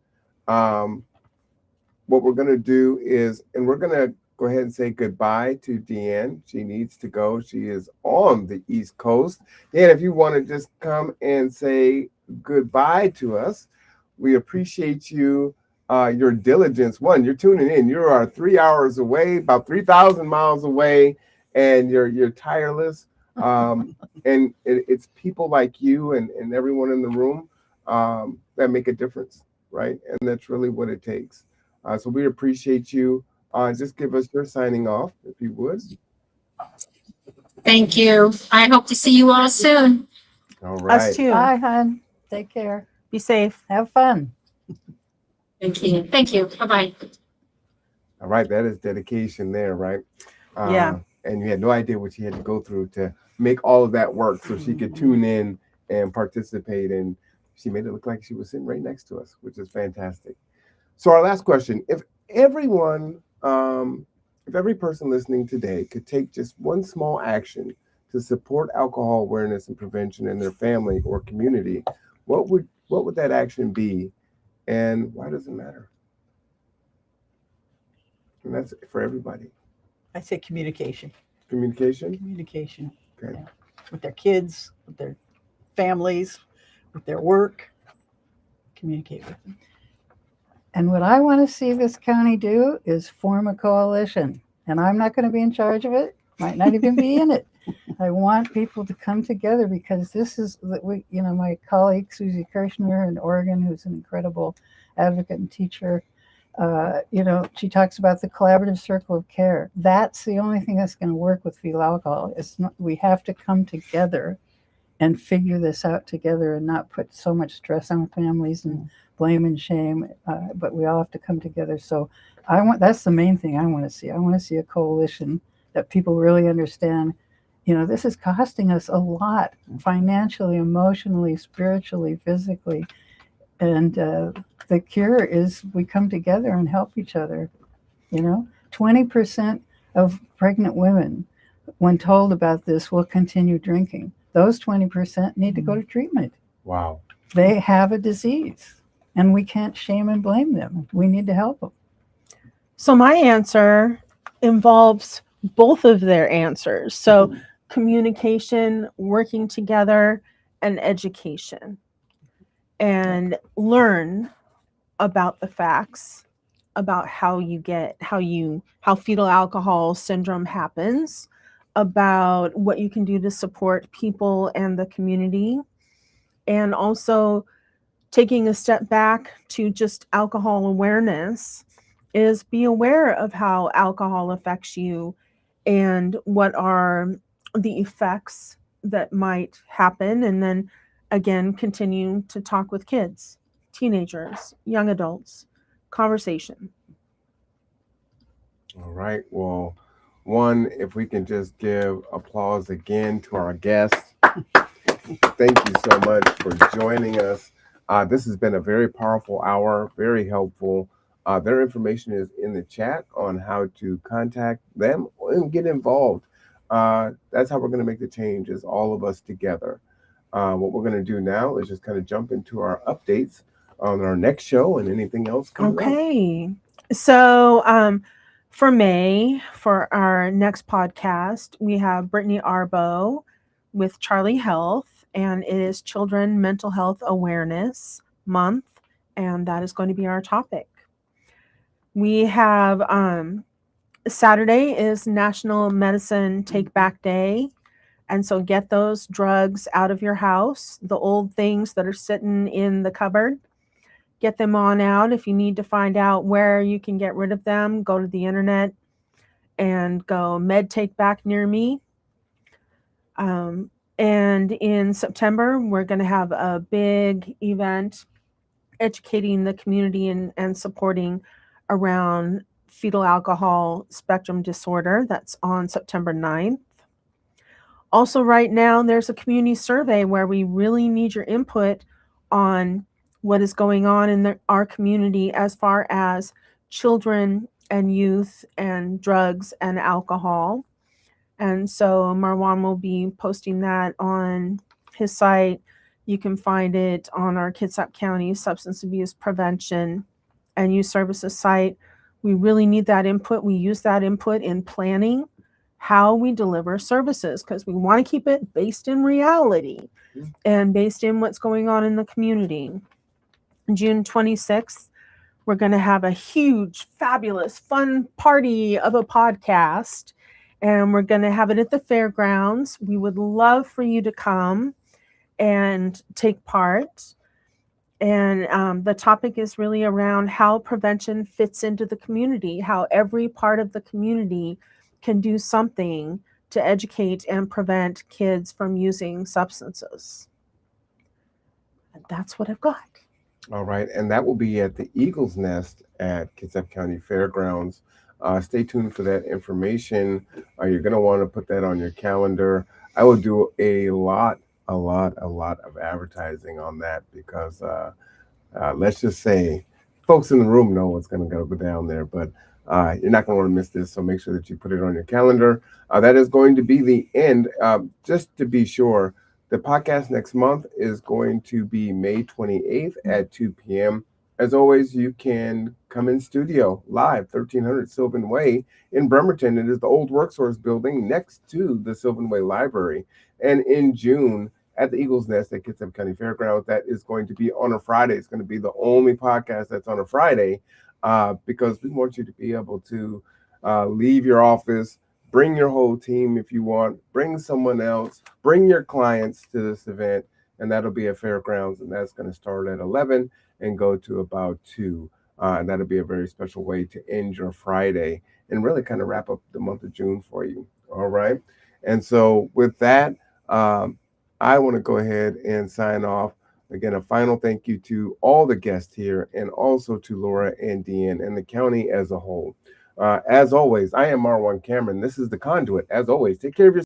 What we're going to do is, and we're going to go ahead and say goodbye to Deanne. She needs to go. She is on the East Coast. Deanne, if you want to just come and say goodbye to us, we appreciate you, your diligence. One, you're tuning in. You are 3 hours away, about 3,000 miles away, and you're tireless. And it's people like you and everyone in the room that make a difference, right? And that's really what it takes. So we appreciate you. Just give us your signing off, if you would. Thank you. I hope to see you all soon. All Us right. too. Bye, hon. Take care. Be safe. Have fun. Thank you. Thank you. Bye-bye. All right. That is dedication there, right? Yeah. And you had no idea what she had to go through to make all of that work so she could tune in and participate. And she made it look like she was sitting right next to us, which is fantastic. So our last question, if every person listening today could take just one small action to support alcohol awareness and prevention in their family or community, what would that action be, and why does it matter? And that's for everybody. I say communication. Communication. Communication. Okay. Yeah. With their kids, with their families, with their work. Communicate with them. And what I want to see this county do is form a coalition. And I'm not going to be in charge of it. Might not even be in it. I want people to come together because this is, my colleague Susie Kirshner in Oregon, who's an incredible advocate and teacher, she talks about the collaborative circle of care. That's the only thing that's going to work with fetal alcohol. We have to come together and figure this out together and not put so much stress on families and blame and shame. But we all have to come together. So that's the main thing I want to see. I want to see a coalition that people really understand. This is costing us a lot financially, emotionally, spiritually, physically. And the cure is we come together and help each other. 20% of pregnant women, when told about this, will continue drinking. Those 20% need to go to treatment. Wow. They have a disease, and we can't shame and blame them. We need to help them. So my answer involves both of their answers. So communication, working together, and education. And learn about the facts about how fetal alcohol syndrome happens, about what you can do to support people and the community, and also taking a step back to just alcohol awareness is be aware of how alcohol affects you and what are the effects that might happen, and then again, continue to talk with kids, teenagers, young adults, conversation. All right. Well, if we can just give applause again to our guests. Thank you so much for joining us. This has been a very powerful hour, very helpful. Their information is in the chat on how to contact them and get involved. That's how we're going to make the change, is all of us together. What we're going to do now is just kind of jump into our updates on our next show and anything else coming up. Okay. So for May, for our next podcast, we have Brittany Arbo with Charlie Health, and it is Children Mental Health Awareness Month, and that is going to be our topic. We have Saturday is National Medicine Take Back Day. And so get those drugs out of your house, the old things that are sitting in the cupboard, get them on out. If you need to find out where you can get rid of them, go to the internet and go Med Take Back near me. And in September, we're going to have a big event educating the community and supporting around fetal alcohol spectrum disorder. That's on September 9th. Also, right now, there's a community survey where we really need your input on what is going on in our community as far as children and youth and drugs and alcohol. And so Marwan will be posting that on his site. You can find it on our Kitsap County Substance Abuse Prevention and Youth Services site. We really need that input. We use that input in planning how we deliver services because we want to keep it based in reality and based in what's going on in the community. June 26th, we're going to have a huge, fabulous, fun party of a podcast. and we're going to have it at the fairgrounds. We would love for you to come and take part. And the topic is really around how prevention fits into the community, how every part of the community can do something to educate and prevent kids from using substances. And that's what I've got. All right, and that will be at the Eagle's Nest at Kitsap County Fairgrounds. Stay tuned for that information. You're going to want to put that on your calendar. I will do a lot of advertising on that because let's just say folks in the room know what's going to go down there, but you're not going to want to miss this, so make sure that you put it on your calendar. That is going to be the end. Just to be sure, the podcast next month is going to be May 28th at 2 p.m. As always, you can come in studio live, 1300 Sylvan Way in Bremerton. It is the old WorkSource building next to the Sylvan Way Library. And in June, at the Eagle's Nest at Kitsap County Fairgrounds, that is going to be on a Friday. It's going to be the only podcast that's on a Friday because we want you to be able to leave your office, bring your whole team if you want, bring someone else, bring your clients to this event, and that'll be at Fairgrounds, and that's going to start at 11 and go to about 2. And that'll be a very special way to end your Friday and really kind of wrap up the month of June for you. All right. And so with that, I want to go ahead and sign off. Again, a final thank you to all the guests here and also to Laura and Deanne and the county as a whole. As always, I am Marwan Cameron. This is The Conduit. As always, take care of yourself.